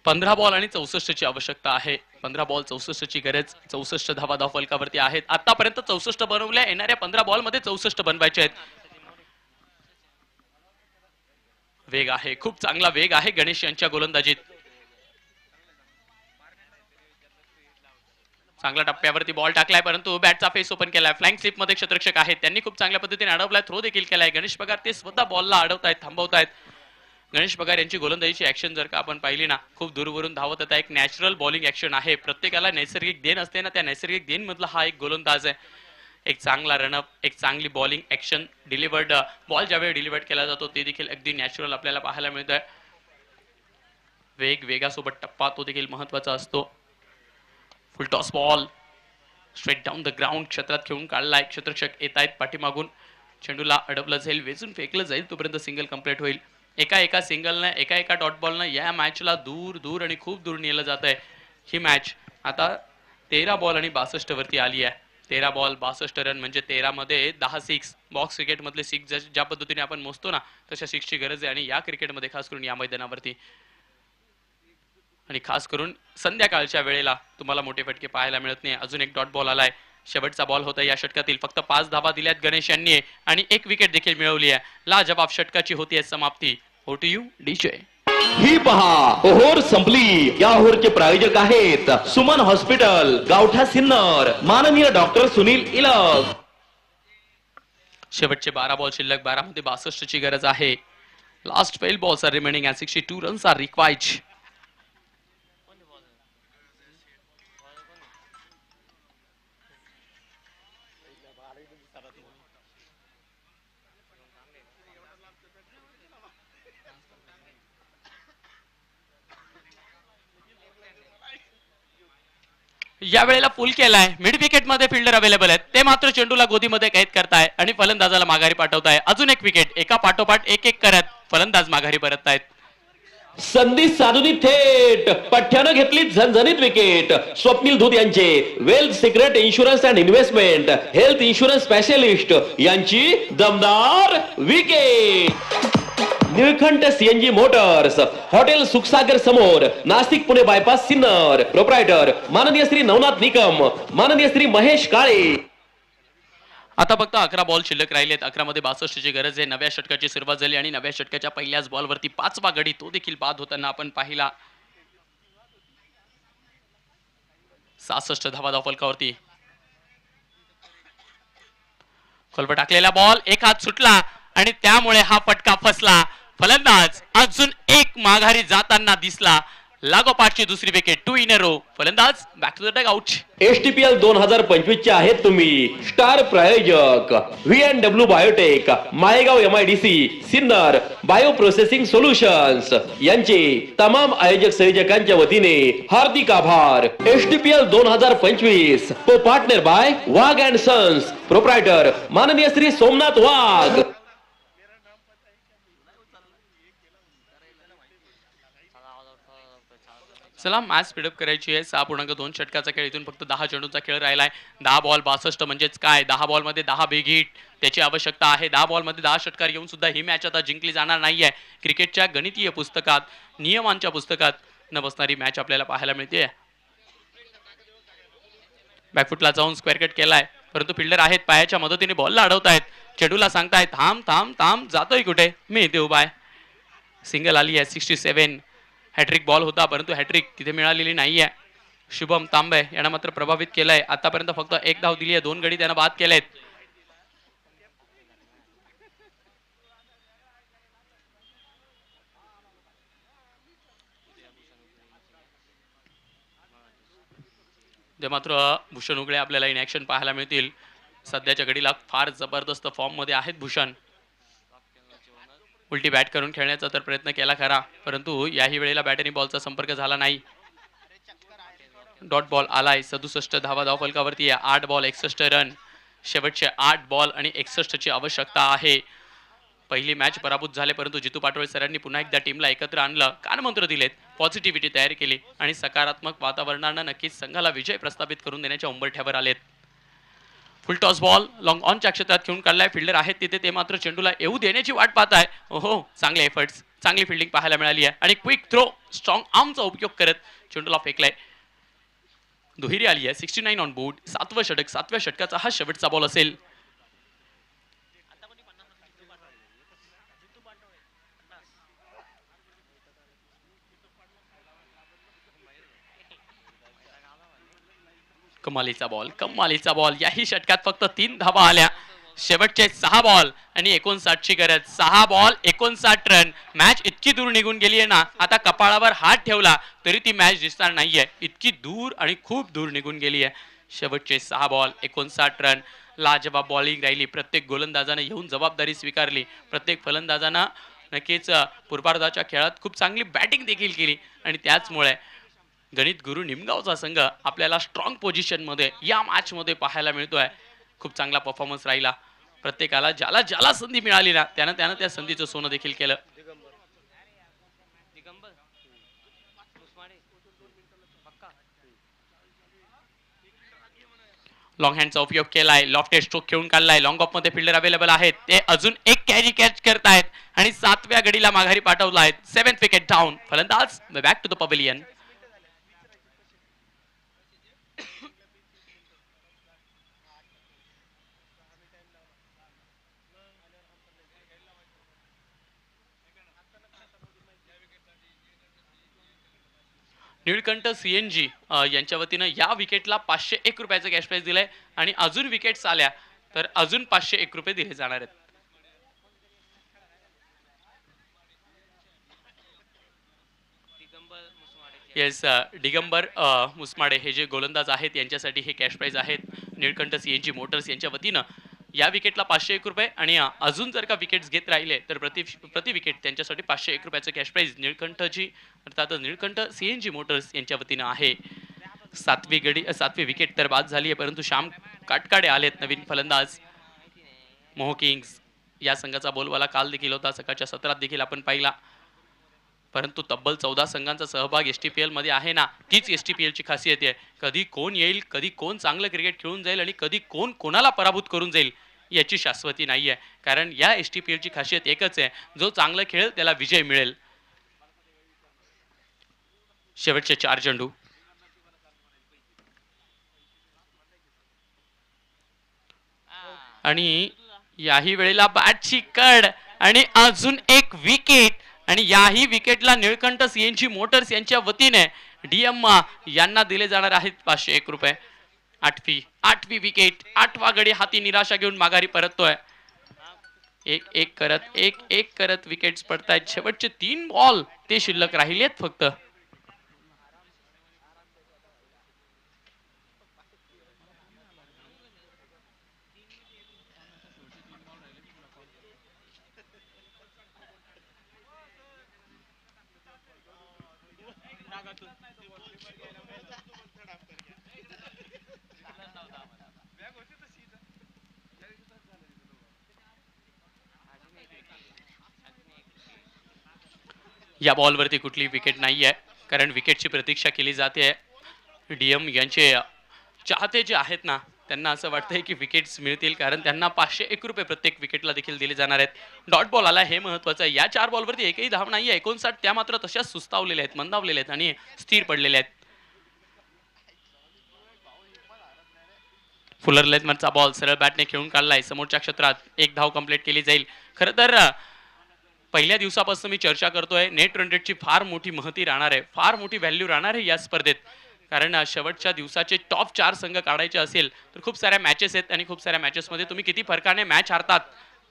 15 बॉल आणि 64 ची आवश्यकता आहे. 15 बॉल 64 ची गरज. 64 धावा धाव फलकावरती आहेत. आतापर्यंत 64 बनवल्या, येणाऱ्या 15 बॉल मध्ये 64 बनवायचे आहेत. वेग आहे, खूप चांगला वेग आहे गणेश यांच्या गोलंदाजीत. चांगल्या टप्प्यावरती बॉल टाकलाय, परंतु बॅटचा फेस ओपन केलाय. फ्लँक स्लिप मध्ये क्षेत्ररक्षक आहेत, त्यांनी खूप चांगल्या पद्धतीने अडवलाय. थ्रो देखील केलाय. गणेश पगार ते स्वतः बॉलला अडवतायत, थांबवतायत. गणेश पगार यांची गोलंदाजीची ऍक्शन जर का आपण पाहिली ना, खूप दूरवरून धावत येतात. एक नॅचरल बॉलिंग ऍक्शन आहे. प्रत्येकाला नैसर्गिक देण असते ना, त्या नैसर्गिक देण मधला हा एक गोलंदाज आहे. एक चांगला रनअप, एक चांगली बॉलिंग ऍक्शन. डिलिव्हर्ड बॉल ज्यावेळी डिलिव्हर्ड केला जातो ते देखील अगदी नॅचरल आपल्याला पाहायला मिळत आहे. वेगासोबत टप्पा तो देखील महत्वाचा असतो. फुल toss ball straight down the ground. क्षेत्रात खेळून काढलाय. क्षेत्ररक्षक येत आहेत पाठीमागून. चेंडूला अडवलं जाईल, वेचून फेकलं जाईल, तोपर्यंत सिंगल कंप्लीट होईल. एका सिंगलनं, एका डॉट बॉलनं या मॅचला दूर आणि खूप दूर नेलं जात आहे. ही मॅच आता 13 बॉल आणि 62 वरती आली आहे. 13 बॉल 62 रन म्हणजे 13 मध्ये 10 सिक्स. बॉक्स क्रिकेट मधले सिक्स ज्या पद्धतीने आपण मोजतो ना, तशा सिक्सची गरज आहे. आणि या क्रिकेटमध्ये खास करून या मैदानावरती आणि खास करून संध्याकाळच्या वेळेला तुम्हाला मोठे फटके पाहायला मिळत नाही. अजून एक डॉट बॉल आलाय. शेवटचा बॉल होता या षटकातील. फक्त 5 धावा दिल्यात गणेश यांनी आणि 1 विकेट देखील मिळवली आहे. लाजवाब षटकाची होती समाप्ती. ओटू यू डीजे. ही पहा ओहोर संपली. या ओहोरचे प्रायोजक आहेत सुमन हॉस्पिटल, गावठा सिन्नर, माननीय डॉक्टर सुनील इलग. शेवटचे 12 बॉल शिल्लक. 12 मध्ये 62 ची गरज आहे. Last 12 balls are remaining and 62 runs are required. या वेळेला पूल केलाय. मिड विकेट मध्ये फिल्डर अवेलेबल आहेत, ते मात्र चेंडूला गोदीमध्ये कैद करताय आणि फलंदाजाला माघारी पाठवताय. अजून एक विकेट. एका पाठोपाठ एक करत फलंदाज माघारी परततायत. संधी साधूनी थेट पठ्ठ्यानं घेतली झणझणीत विकेट. स्वप्नील धूत यांचे wealth secret insurance and investment health insurance specialist यांची दमदार wicket. Nilkanth CNG motors, hotel Sukhsagar समोर, नाशिक पुणे बायपास सिन्नर. प्रोप्रायटर माननीय श्री नवनाथ निकम, माननीय श्री महेश काळे. आता फक्त 11 बॉल शिल्लक राहिलेत. 11 मध्ये 62 ची गरज आहे. नव्या षटकाची सुरुवात झाली आणि नव्या षटकाच्या पहिल्याच बॉलवरती 5वा गडी तो देखील बाद होताना आपण पाहिला. 66 धावा धाव फलकावरती. खोलवर टाकलेला बॉल एक हात सुटला आणि त्यामुळे हा फटका फसला. फलंदाज अजून एक माघारी जाताना दिसला लागोपाठची दुसरी विकेट 2 इन अ रो. फलंदाज back to the dugout. STPL 2025 चे आहेत तुम्ही स्टार प्रायोजक VNW biotech, Maygaon MIDC, Sinnar bio processing solutions यांचे तमाम आयोजक संयोजकांच्या वतीने हार्दिक आभार. STPL 2025 co partner by Wagh and sons, proprietor माननीय श्री सोमनाथ वाघ. चला मॅच स्पीडअप करायची आहे. 6.2 षटकाचा खेळ, इथून फक्त 10 चेंडूचा खेळ राहिलाय. 10 बॉल 62 म्हणजेच काय, 10 बॉल मध्ये 10 बिग हिट त्याची आवश्यकता आहे. 10 बॉल मध्ये 10 षटकार येऊन सुद्धा ही मॅच आता जिंकली जाणार नाहीये. क्रिकेटच्या गणितीय पुस्तकात, नियमांच्या पुस्तकात न बसणारी मॅच आपल्याला पाहायला मिळते. बॅकफुटला जाऊन स्क्वेअर कट केलाय, परंतु फिल्डर आहेत पायाच्या मदतीने बॉलला अडवतायत. चेंडूला सांगतायत थांब थांब थांब, जातोय कुठे, मी इथे उभा आहे. सिंगल आली आहे 67. हॅट्रिक बॉल होता परंतु हॅट्रिक तिथे मिळालेली नाहीये. शुभम तांबे यांना मात्र प्रभावित केलंय. आतापर्यंत फक्त 1 धाव दिली आहे, 2 गडी त्यानं बाद केलेत. ते मात्र भूषण उगळे आपल्याला इन ऍक्शन पाहायला मिळतील. सध्याच्या घडीला फार जबरदस्त फॉर्म मध्ये आहेत भूषण. उलटी बॅट करून खेळण्याचा तर प्रयत्न केला खरा, परंतु याही वेळेला बॅट आणि बॉलचा संपर्क झाला नाही. डॉट बॉल आलाय. 67 धावा धावफलकावरती आहे. 8 बॉल 61 रन. शेवटचे 8 बॉल आणि 61 ची आवश्यकता आहे. पहिली मॅच पराभूत झाले, परंतु जितू पाटोळे सरांनी पुन्हा एकदा टीमला एकत्र आणलं, कानमंत्र दिलेत, पॉझिटिव्हिटी तयार केली आणि सकारात्मक वातावरणानं नक्कीच संघाला विजय प्रस्थापित करून देण्याच्या उंबरठ्यावर आलेत. फुल टॉस बॉल लॉंग ऑनच्या क्षेत्रात खेळून काढलाय. फिल्डर आहेत तिथे, ते मात्र चेंडूला येऊ देण्याची वाट पाहत आहे. ओहो, चांगले एफर्ट्स, चांगली फिल्डिंग पाहायला मिळाली आहे आणि क्विक थ्रो, स्ट्रॉंग आर्मचा उपयोग करत चेंडूला फेकलाय. दुहेरी आली आहे. 69 ऑन बोर्ड. 7वं षटक, 7व्या षटकाचा हा शेवटचा बॉल असेल. कमालीचा बॉल, कमालीचा बॉल. याही षटकात फक्त 3 धावा आल्या. शेवटचे 6 बॉल आणि 59 ची गरज. 6 बॉल 59 रन. मॅच इतकी दूर निघून गेली आहे ना, आता कपाळावर हात ठेवला तरी ती मॅच दिसणार नाहीये, इतकी दूर आणि खूप दूर निघून गेली आहे. शेवटचे 6 बॉल 59 रन. लाजवाब बॉलिंग राहिली. प्रत्येक गोलंदाजाने येऊन जबाबदारी स्वीकारली. प्रत्येक फलंदाजानं नक्कीच पूर्वार्धाच्या खेळात खूप चांगली बॅटिंग देखील केली आणि त्याचमुळे गणित गुरु निमगावचा संघ आपल्याला स्ट्रॉंग पोझिशन मध्ये या मॅच मध्ये पाहायला मिळतोय. खूप चांगला परफॉर्मन्स राहिला. प्रत्येकाला ज्याला ज्याला संधी मिळाली ना, त्यानं त्या संधीचं सोनं देखील केलं. लॉंग हँडचा उपयोग केलाय. लॉफ्टेड स्ट्रोक खेळून काढलाय. लॉंग ऑफ मध्ये फिल्डर अवेलेबल आहेत, ते अजून एक कॅरी कॅच करतायत आणि 7व्या गडीला माघारी पाठवला आहेत. 7th wicket down. फलंदाज back to the pavilion. Nilkanth CNG यांच्या वतीनं या विकेटला 501 रुपयाचं कॅश प्राइज दिलंय आणि अजून विकेट्स आल्या तर अजून 501 रुपये दिले जाणार आहेत. येस, दिगंबर मुसमाडे हे जे गोलंदाज आहेत यांच्यासाठी हे कॅश प्राइज आहेत. निळकंठ CNG मोटर्स यांच्या वतीनं या विकेटला 501 रुपये आणि अजून जर का विकेट्स घेत राहिले तर प्रति विकेट त्यांच्यासाठी 501 रुपयाचं कॅश प्राइज निळकंठची अर्थात निळकंठ CNG मोटर्स यांच्या वतीनं आहे. 7वी विकेट तर बाद झाली आहे, परंतु श्याम काटकाडे आलेत नवीन फलंदाज. मोहो किंग्स या संघाचा बोलवाला काल देखील होता, सकाळच्या सत्रात देखील आपण पाहिला, परंतु तब्बल 14 संघांचा सहभाग STPL मध्ये आहे ना, तीच STPL ची खासियत आहे. कधी कोण येईल, कधी कोण चांगलं क्रिकेट खेळून जाईल आणि कधी कोण कोणाला पराभूत करून जाईल याची शाश्वती नाहीये. कारण या STPL ची खासियत एकच आहे, जो चांगलं खेळेल त्याला विजय मिळेल. शेवटचे 4 चेंडू. आणि याही वेळेला बॅटची कड आणि अजून एक विकेट आणि याही विकेटला निळकंठ CNG मोटर्स यांच्या वतीने DM यांना दिले जाणार आहेत 501 रुपये. 8वी विकेट. 8वा गडी हाती निराशा घेऊन माघारी परततोय. एक करत विकेट्स पडतायत. शेवटचे 3 बॉल ते शिल्लक राहिलेत फक्त. या बॉलवरती कुठली विकेट नाही आहे, कारण विकेटची प्रतीक्षा केली जाते. डीएम यांचे चाहते जे आहेत ना, त्यांना असं वाटतंय की विकेट्स मिळतील, कारण त्यांना 501 रुपये प्रत्येक विकेटला देखील दिले जाणार आहेत. डॉट बॉल आला हे महत्वाचं आहे. या 4 बॉलवरती एकही धाव नाही आहे. 59 त्या मात्र तशाच सुस्तावलेल्या आहेत, मंदावलेल्या आहेत आणि स्थिर पडलेल्या आहेत. फुलर लेथमनचा बॉल सरळ बॅटने खेळून काढलाय समोरच्या क्षेत्रात. एक धाव कंप्लीट केली जाईल. खरं तर पहिल्या दिवसापासून मी चर्चा करतोय, नेट रन रेटची फार मोठी महती राहणार आहे, फार मोठी व्हॅल्यू राहणार आहे या स्पर्धेत. कारण शेवटच्या दिवसाचे टॉप 4 संघ काढायचे असेल तर खूप साऱ्या मॅचेस आहेत आणि खूप साऱ्या मॅचेसमध्ये तुम्ही किती फरकाने मॅच हारतात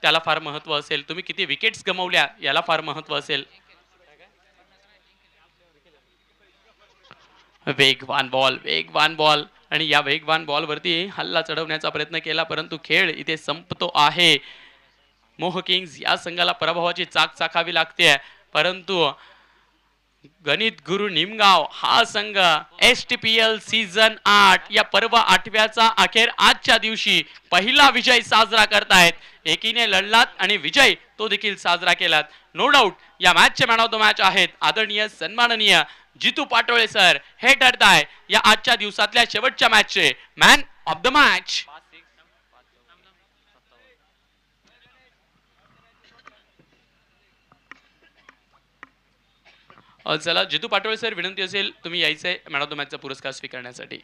त्याला फार महत्त्व असेल, तुम्ही किती विकेट्स गमावल्या याला फार महत्त्व असेल. वेगवान बॉल आणि या वेगवान बॉलवरती हल्ला चढवण्याचा प्रयत्न केला, परंतु खेळ इथे संपतो आहे. मोह किंग्ज या संघाला पराभवाची चाक चाकावी लागते, परंतु गणित गुरु निमगाव हा संघ STPL सीझन 8 या पर्व 8व्याचा अखेर आजच्या दिवशी पहिला विजय साजरा करतायत. एकीने लढलात आणि विजय तो देखील साजरा केलात. नो डाऊट या मॅचचे मॅन ऑफ द मॅच आहेत आदरणीय सन्माननीय जितू पाटोळे सर. हे ठरताय या आजच्या दिवसातल्या शेवटच्या मॅचचे मॅन ऑफ द मॅच. चला जितू पाटोळे सर, विनंती असेल तुम्ही यायचंय मॅन ऑफ द मॅचचा पुरस्कार स्वीकारण्यासाठी.